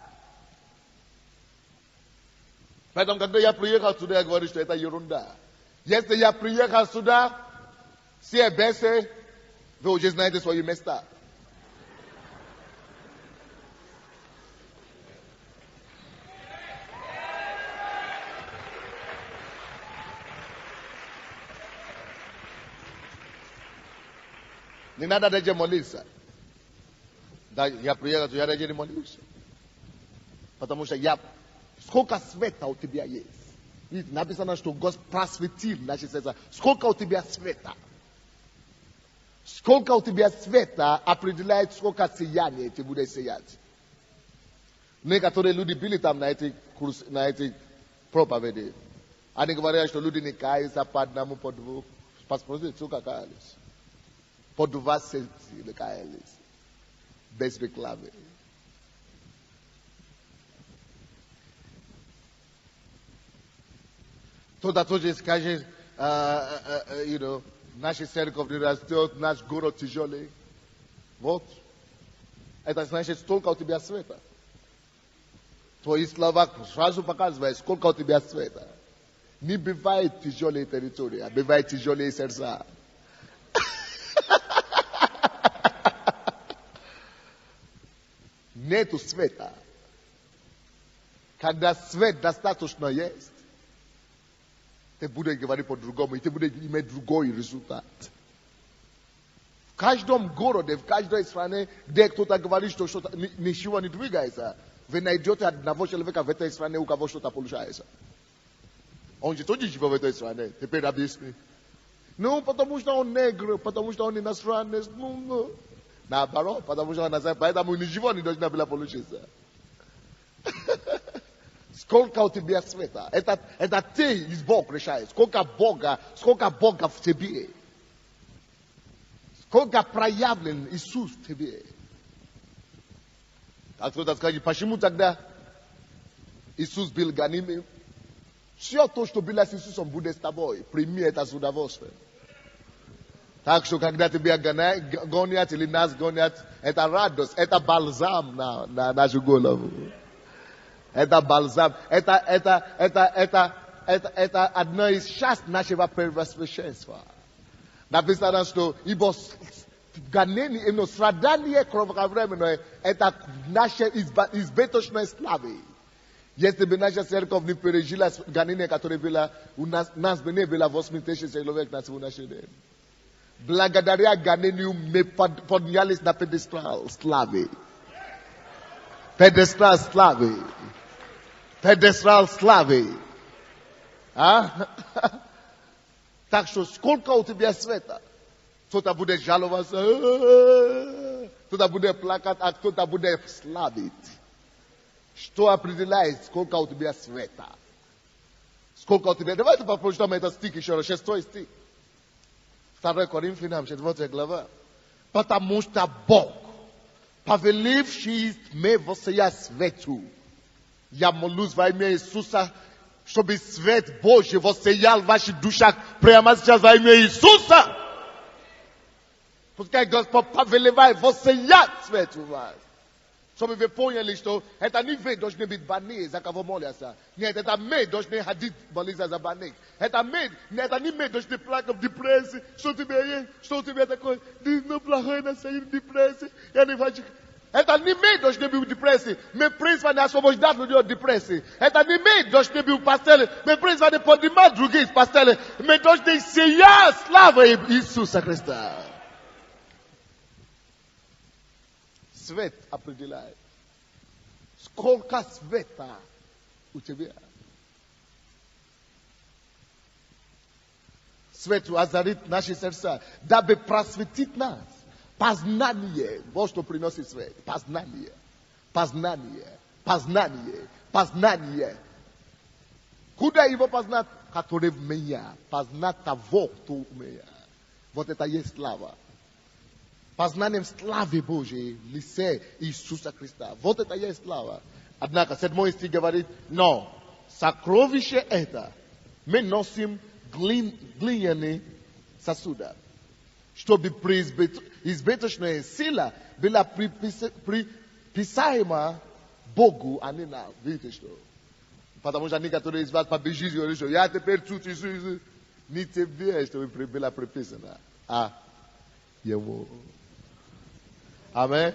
Поэтому, когда я приехал сюда, я говорю, что это ерунда. Если я приехал сюда, все бесы, вы уже знаете свои места. Не надо даже молиться. Да, я приехал, я даже не молюсь. Потому что сколько света у тебя есть. Видите, написано, что Господь просветил наше сердце. Сколько у тебя света. Сколько у тебя света определяет, сколько сияния ты будешь сиять. Некоторые люди были там на эти проповеди. Они говорят, что люди не каются по одному, по двум. Посмотрите, сколько каялись. По два сети каялись. Без рекламы. Кто-то тоже скажет, наша церковь не растет, наш город тяжелый. Вот. Это значит, столько у тебя света. Твои слова сразу показывают, сколько у тебя света. Не бывает тяжелые территории, а бывает тяжелые сердца. Нету света. Когда свет достаточно есть, ты будешь говорить по-другому, и ты будешь иметь другой результат. В каждом городе, в каждой стране, где кто-то говорит, что что-то ничего не двигается, вы найдете одного человека в этой стране, у кого что-то получается. Он же тоже живет в этой стране. Теперь объясни. Ну, потому что он негр, потому что он иностранец. Ну. Наоборот, потому что он иностранец, поэтому ничего не должно было получиться. Сколько у тебя света. Это ты из Бога решаешь. Сколько Бога в тебе. Сколько проявлен Иисус в тебе. А кто-то скажет, почему тогда Иисус был гонимым? Все то, что было с Иисусом, будет с тобой. Прими это с удовольствием. Так что, когда тебя гонят или нас гонят, это радость, это бальзам на нашу голову. Это бальзам. Это одно из счастья нашего первосвященства. Написано, что ибо гонение, страдание кратковременное, это наше избыточной славы. Este benaja cercov ni perejila ganine katore bela nas bene bela vosmiteše se lovek na svuna shede. Blagadaria ganeniu me podnialis na pedestral slave. Pedestral slave. Pedestral slave. A? Tak što skolka u tebe sveta. To ta bude žalovat, to ta bude plakat, a to ta bude slavit. Što определяет, сколько у тебя света. Сколько у тебя... Давайте прочитаем этот стих еще раз, 6 стих. 2 Коринфянам, 4 глава. Потому что Бог, повеливший мне воссия свету, я молюсь во имя Иисуса, чтобы свет Божий воссиял в ваших душах прямо сейчас во имя Иисуса. Пускай Господь повелевает воссиять свет у вас. Чтобы вы поняли, что это не вы должны быть больны, за кого молятся. Нет, это мы должны ходить молиться за больных. Это не мы должны плакать в депрессии. Что у тебя есть? Что у тебя такое? Ну, плохое настроение, депрессия. Я не хочу. Это не мы должны быть в депрессии. Мы призваны освобождать людей от депрессии. Это не мы должны быть в постели. Мы призваны поднимать других в постели. Мы должны сиять славу Иисуса Христа. Свет определяет, сколько света у тебя. Свет озарит наши сердца, дабы просветить нас. Познание, вот что приносит свет. Познание, познание, познание, познание. Куда его познать? Который в меня. Познать того, кто у меня. Вот это есть слава. Познанием славы Божьей в лице Иисуса Христа. Вот это и есть слава. Однако, 7 стих говорит, но сокровище это мы носим глиняные сосуда, чтобы избыточная сила была приписаема Богу, а не нам. Видите что? Потому что некоторые из вас побежали и говорят, что я теперь тут Иисус, не тебе, чтобы была приписана, а Ему. Аминь.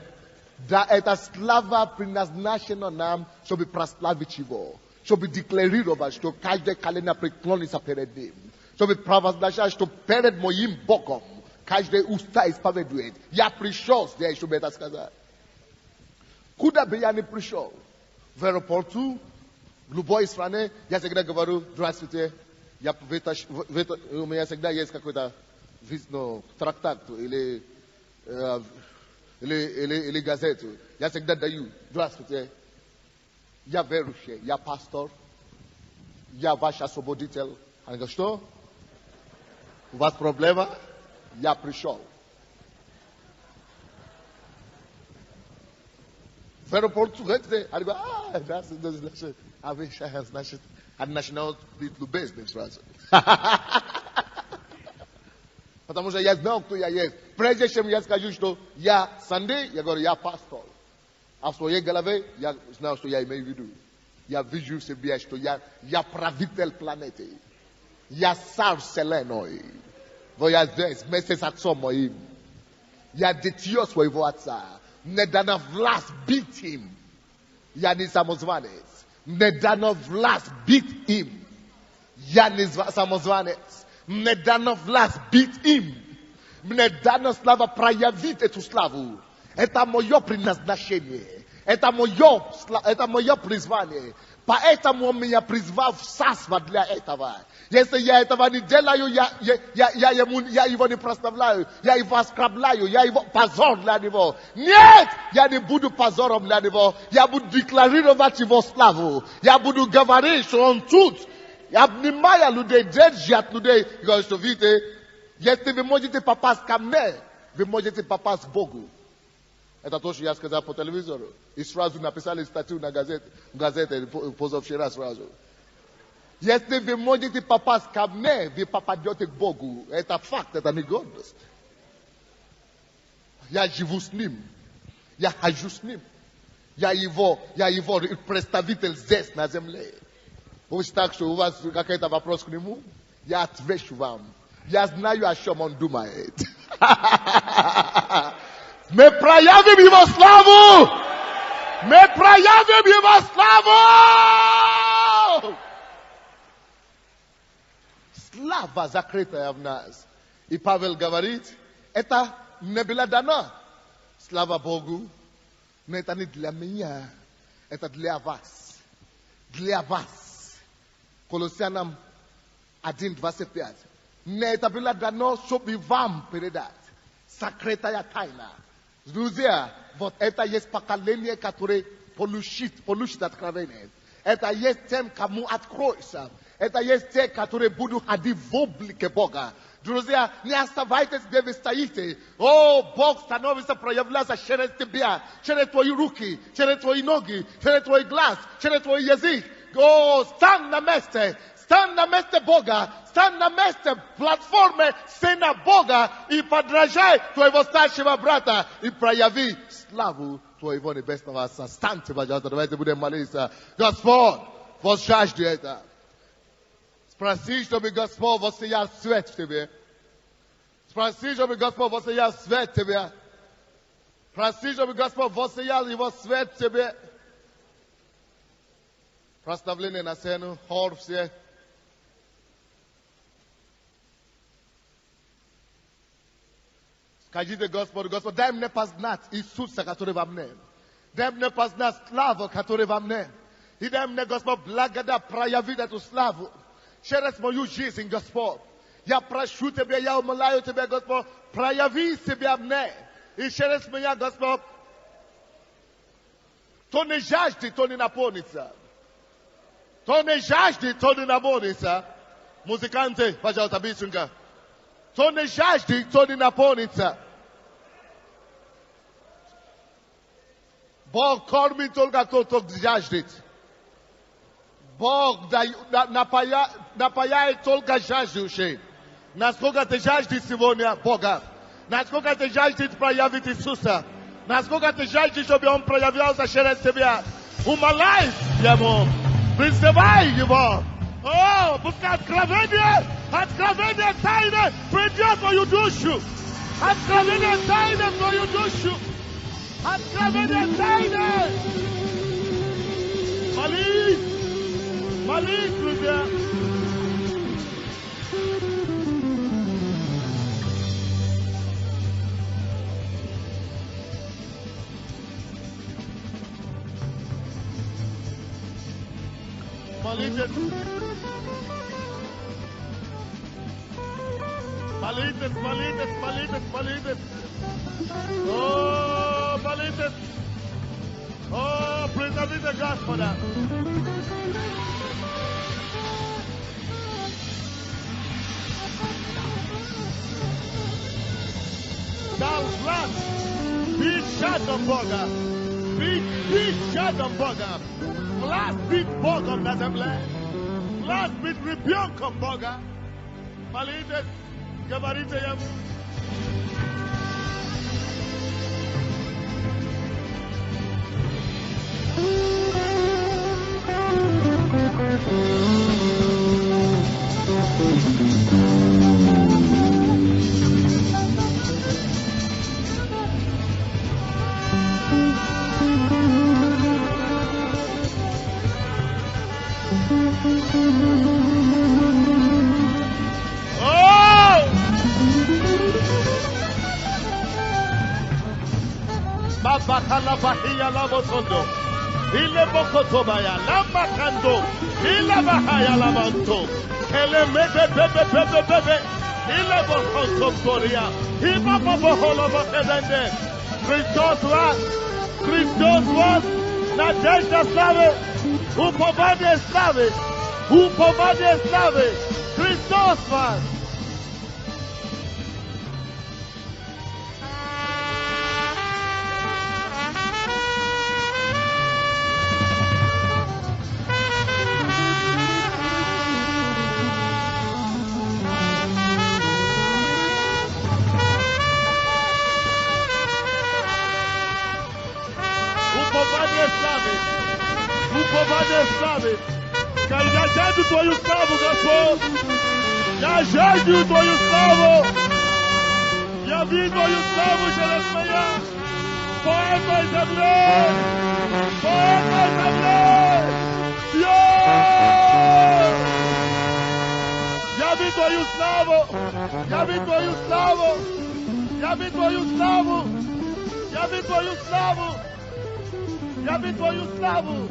Да, эта слава предназначена нам, чтобы прославить Его, чтобы декларировать, что каждое колено преклонится перед Ним, чтобы провозглашать, что перед моим Богом каждое уста исповедует. Я пришел здесь, чтобы это сказать. Куда бы я ни пришел, в аэропорту, в любой стране, я всегда говорю, здравствуйте, у меня всегда есть какой-то трактат или газету. Я всегда даю. Здравствуйте. Я верующий. Я пастор. Я ваш освободитель. Они говорят, что? У вас проблема? Я пришел. В аэропорту, они говорят, а вы сейчас, значит, начинают быть любезны сразу. Потому что я знал, кто я есть. Прежде чем я скажу, что я Сандей, я говорю, я пастор. А в своей голове я знал, что я имею в виду. Я вижу себе, что я правитель планеты. Я царь вселенной. Вот я здесь, вместе с отцом моим. Я дитё своего отца. Мне дана власть бить им. Я не самозванец. Мне дана власть бить им. Я не самозванец. Мне дано власть бить им. Мне дано слава проявить эту славу. Это мое предназначение. Это мое призвание. Поэтому он меня призвал в царство для этого. Если я этого не делаю, я его не прославляю. Я его оскорбляю. Я его позор для него. Нет! Я не буду позором для него. Я буду декларировать его славу. Я буду говорить, что он тут. Я обнимаю людей, держат людей. И говорю, что видите, если вы можете попасть ко мне, вы можете попасть к Богу. Это то, что я сказал по телевизору. И сразу написали статью на газете позавчера сразу. Если вы можете попасть ко мне, вы попадете к Богу. Это факт, это не гордость. Я живу с Ним. Я хожу с Ним. Я его представитель здесь, на земле. Пусть так, что у вас какой-то вопрос к Нему, я отвечу вам. Я знаю, о чем Он думает. Мы проявим Его славу! Мы проявим Его славу! Slava zakryta w nas. I Paweł говорит, это не было дано, слава Богу, но это не для меня, это для вас. Для вас. Колоссянам 1:25. Не это было дано, чтобы вам передать. Сокрытая тайна. Друзья, вот это есть поколение, которое получит откровение. Это есть тем, кому откроется. Это есть те, которые будут ходить в облике Бога. Друзья, не оставайтесь, где вы стоите. О, Бог становится проявляться через тебя, через твои руки, через твои ноги, через твой глаз, через твой язык. О, стань на месте Бога, стань на месте платформы Сына Бога и подражай твоего старшего брата и прояви славу твоего небесного Отца. Станьте, пожалуйста, давайте будем молиться. Господь, возжажди это. Спроси, чтобы Господь воссиял свет в тебе. Спроси, чтобы Господь воссиял свет в тебе. Проси, чтобы Господь воссиял его свет в тебе. Прославление на сцену, хор все. Скажите Господу, Господь, дай мне познать Иисуса, который во мне. Дай мне познать славу, которая во мне. И дай мне, Господь, благодать проявить эту славу через мою жизнь, Господь. Я прошу Тебя, я умоляю Тебя, Господь, прояви себя мне. И через меня, Господь, кто не жаждет, то не наполнится. Кто не жаждет, то не наполнится. Музыканты, пожалуйста, быстренько. Кто не жаждет, то не наполнится. Бог кормит только кто жаждет. Бог напояет только жаждущих. Насколько ты жаждешь сегодня Бога? Насколько ты жаждешь проявить Иисуса? Насколько ты жаждешь, чтобы Он проявлялся через тебя? Умоляй Ему, призывай Его. О, пускай откровение тайны придет в твою душу. Откровение тайны в твою душу. Откровение тайны. Молись, друзья. Молитесь. Oh, молитесь. Oh, призови Господа. Thou last, be shadow Boga. Be shadow Boga. Last bit Bogom na zemlę. Last bit rebuke Boga. Молитесь, говорите Ему. Bakala bahia la bosondo, ile bokotobaya la makando, ile bahaya la manto, ele bebe, ile bokotoboria, ima boholo bokedende, Christos was, nadежда славы, упование славы, Christos was. Já jade Твою славу, Господь! Я жажду Твою славу! Я вижу Твою славу через меня! По этой земле! Я вижу Твою Твою славу! Яви Твою славу! Яви Твою славу! Яви Твою славу! Яви Твою славу!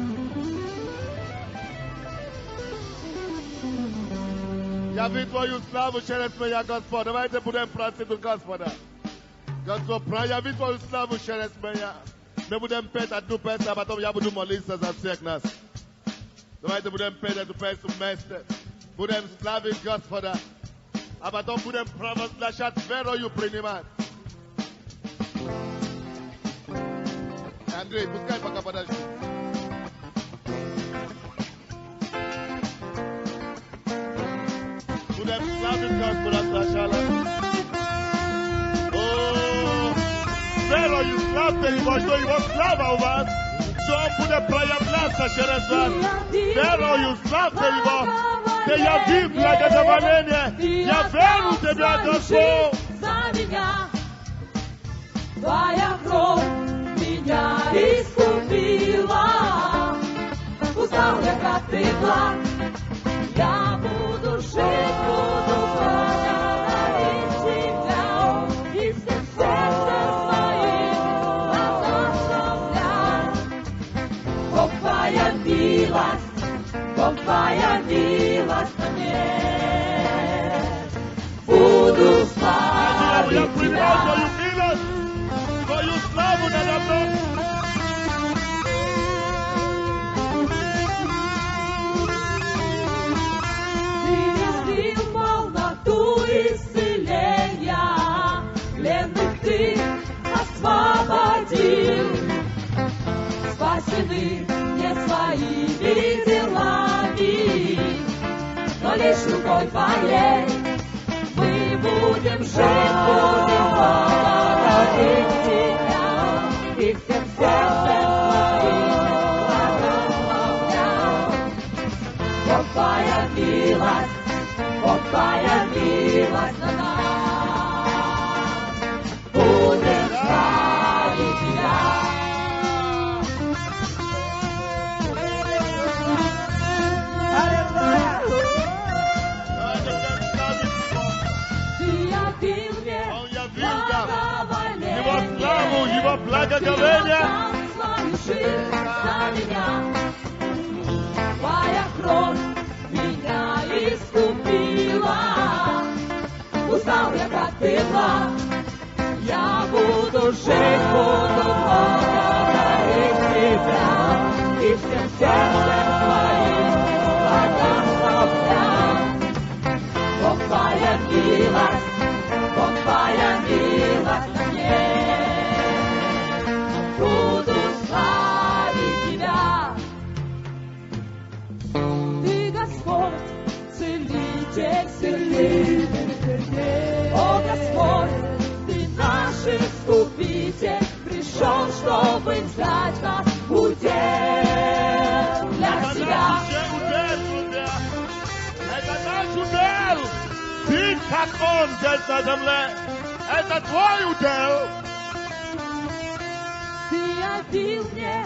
Яви Твою славу через меня, Господь. Давайте будем просить у Господа. Господь, прояви Твою славу через меня. Мы будем петь одну песню, а потом я буду молиться за всех нас. Давайте будем петь эту песню вместе. Будем славить Господа. А потом будем провозглашать верою принимать. Андрей, пускай пока подожди. Будем славить Господа сначала. Верою славьте Его, что Его слава у вас. Что Он будет проявляться через вас. Верою славьте Его. Ты яви благоволение. Я верю в Тебя, Господь. За меня Твоя кровь меня искупила. Узнал я, как Ты благ. Я буду жить, буду благодарить Тебя. И всем сердцем своим благословлять. Бог Твоя милость на мне. Буду славить Я принимаю Тебя. Твою милость, Твою славу надо мной. Ты излил полноту исцеления, пленных Ты освободил. Спасены не своими делами, но лишь рукой Твоей. Мы будем жить, будем благодарить Тебя и всем сердцем своим благословлять. Бог Твоя милость на нас. Будем славить Тебя. Ты явил мне Он явил нам благоволение. Его славу, Его благоговение. Свою жизнь за меня. Твоя кровь меня искупила. Узнал я, как Ты благ. Я буду жить, буду благодарить Тебя и всем сердцем своим благословлять. Бог Твоя милость на мне. Буду славить Тебя. Ты, Господь, целитель сильный. О, Господь, Ты наш искупитель. Пришел, чтобы взять нас в удел для себя. Это наш удел. Ты, как Он здесь на земле. Это Твой удел. Ты явил мне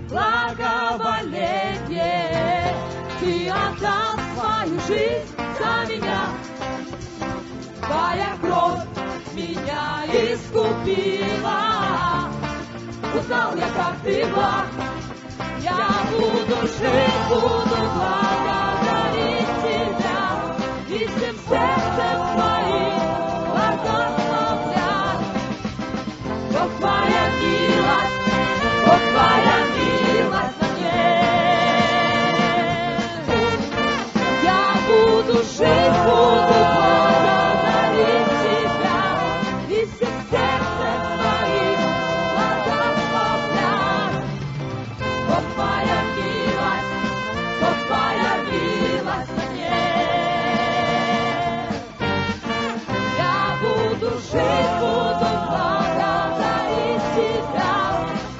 благоволение. Ты отдал свою жизнь за меня. Твоя кровь меня искупила. Узнал я, как Ты благ. Я буду жить, буду благодарить Тебя и всем сердцем своим благословлять. Бог Твоя милость на мне. Я буду жить, буду благодарить Тебя и всем сердцем своим благословлять. Бог Твоя милость на мне. Я буду жить, буду благодарить Тебя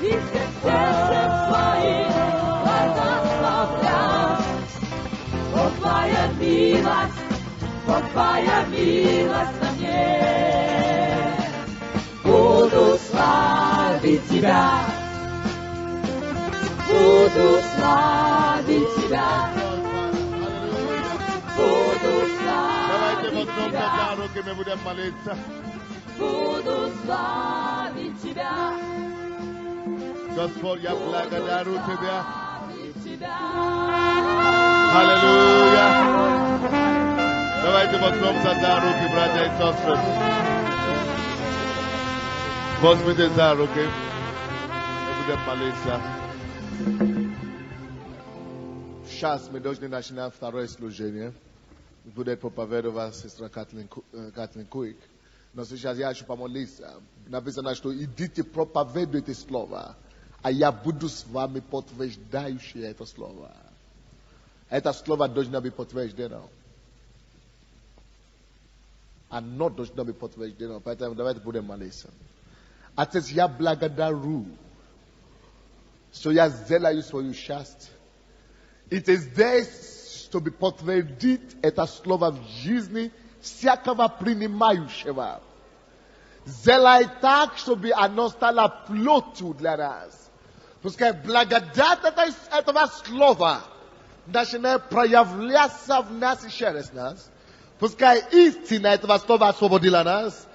и всем сердцем своим благословлять. Бог Твоя милость на мне. Буду славить Тебя. Буду славить Тебя. Буду Давайте славить возьмем руки, мы будем молиться. Буду славить Тебя. Господь, я благодарю Тебя. Славить Тебя. Аллилуйя. Давайте возьмемся за руки, братья и сестры. Возьмите за руки. Мы будем молиться. Сейчас мы должны начинать второе служение. Будет проповедовать сестра Катлин Куик. Но сейчас я хочу помолиться. Написано, что идите проповедуйте слово. А я буду с вами подтверждающее это слово. Это слово должно быть подтверждено. Оно должно быть подтверждено. Поэтому давайте будем молиться. Отец, я благодарю, что я сделаю свою часть. И ты здесь, чтобы подтвердить это слово в жизни всякого принимающего. Сделай так, чтобы оно стало плотью для нас. Пускай благодать этого слова начинает проявляться в нас и через нас. Пускай истина этого слова освободила нас.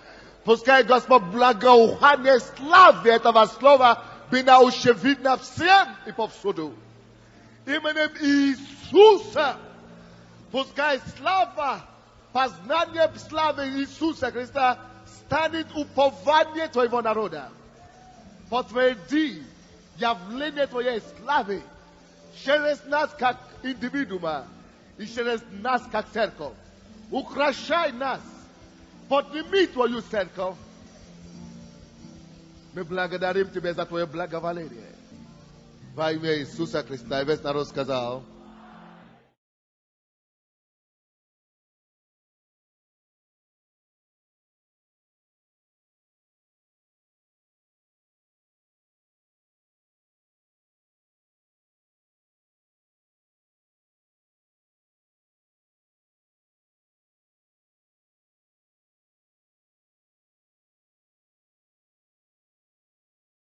Пускай, Господь, благоухание славы этого слова было очевидно всем и повсюду. Именем Иисуса. Пускай слава, познание славы Иисуса Христа станет упованием твоего народа. Подтверди явление твоей славы через нас как индивидуума и через нас как церковь. Украшай нас. Подними твою церковь. Мы благодарим Тебя за Твое благоволение. Во имя Иисуса Христа. И весь народ сказал.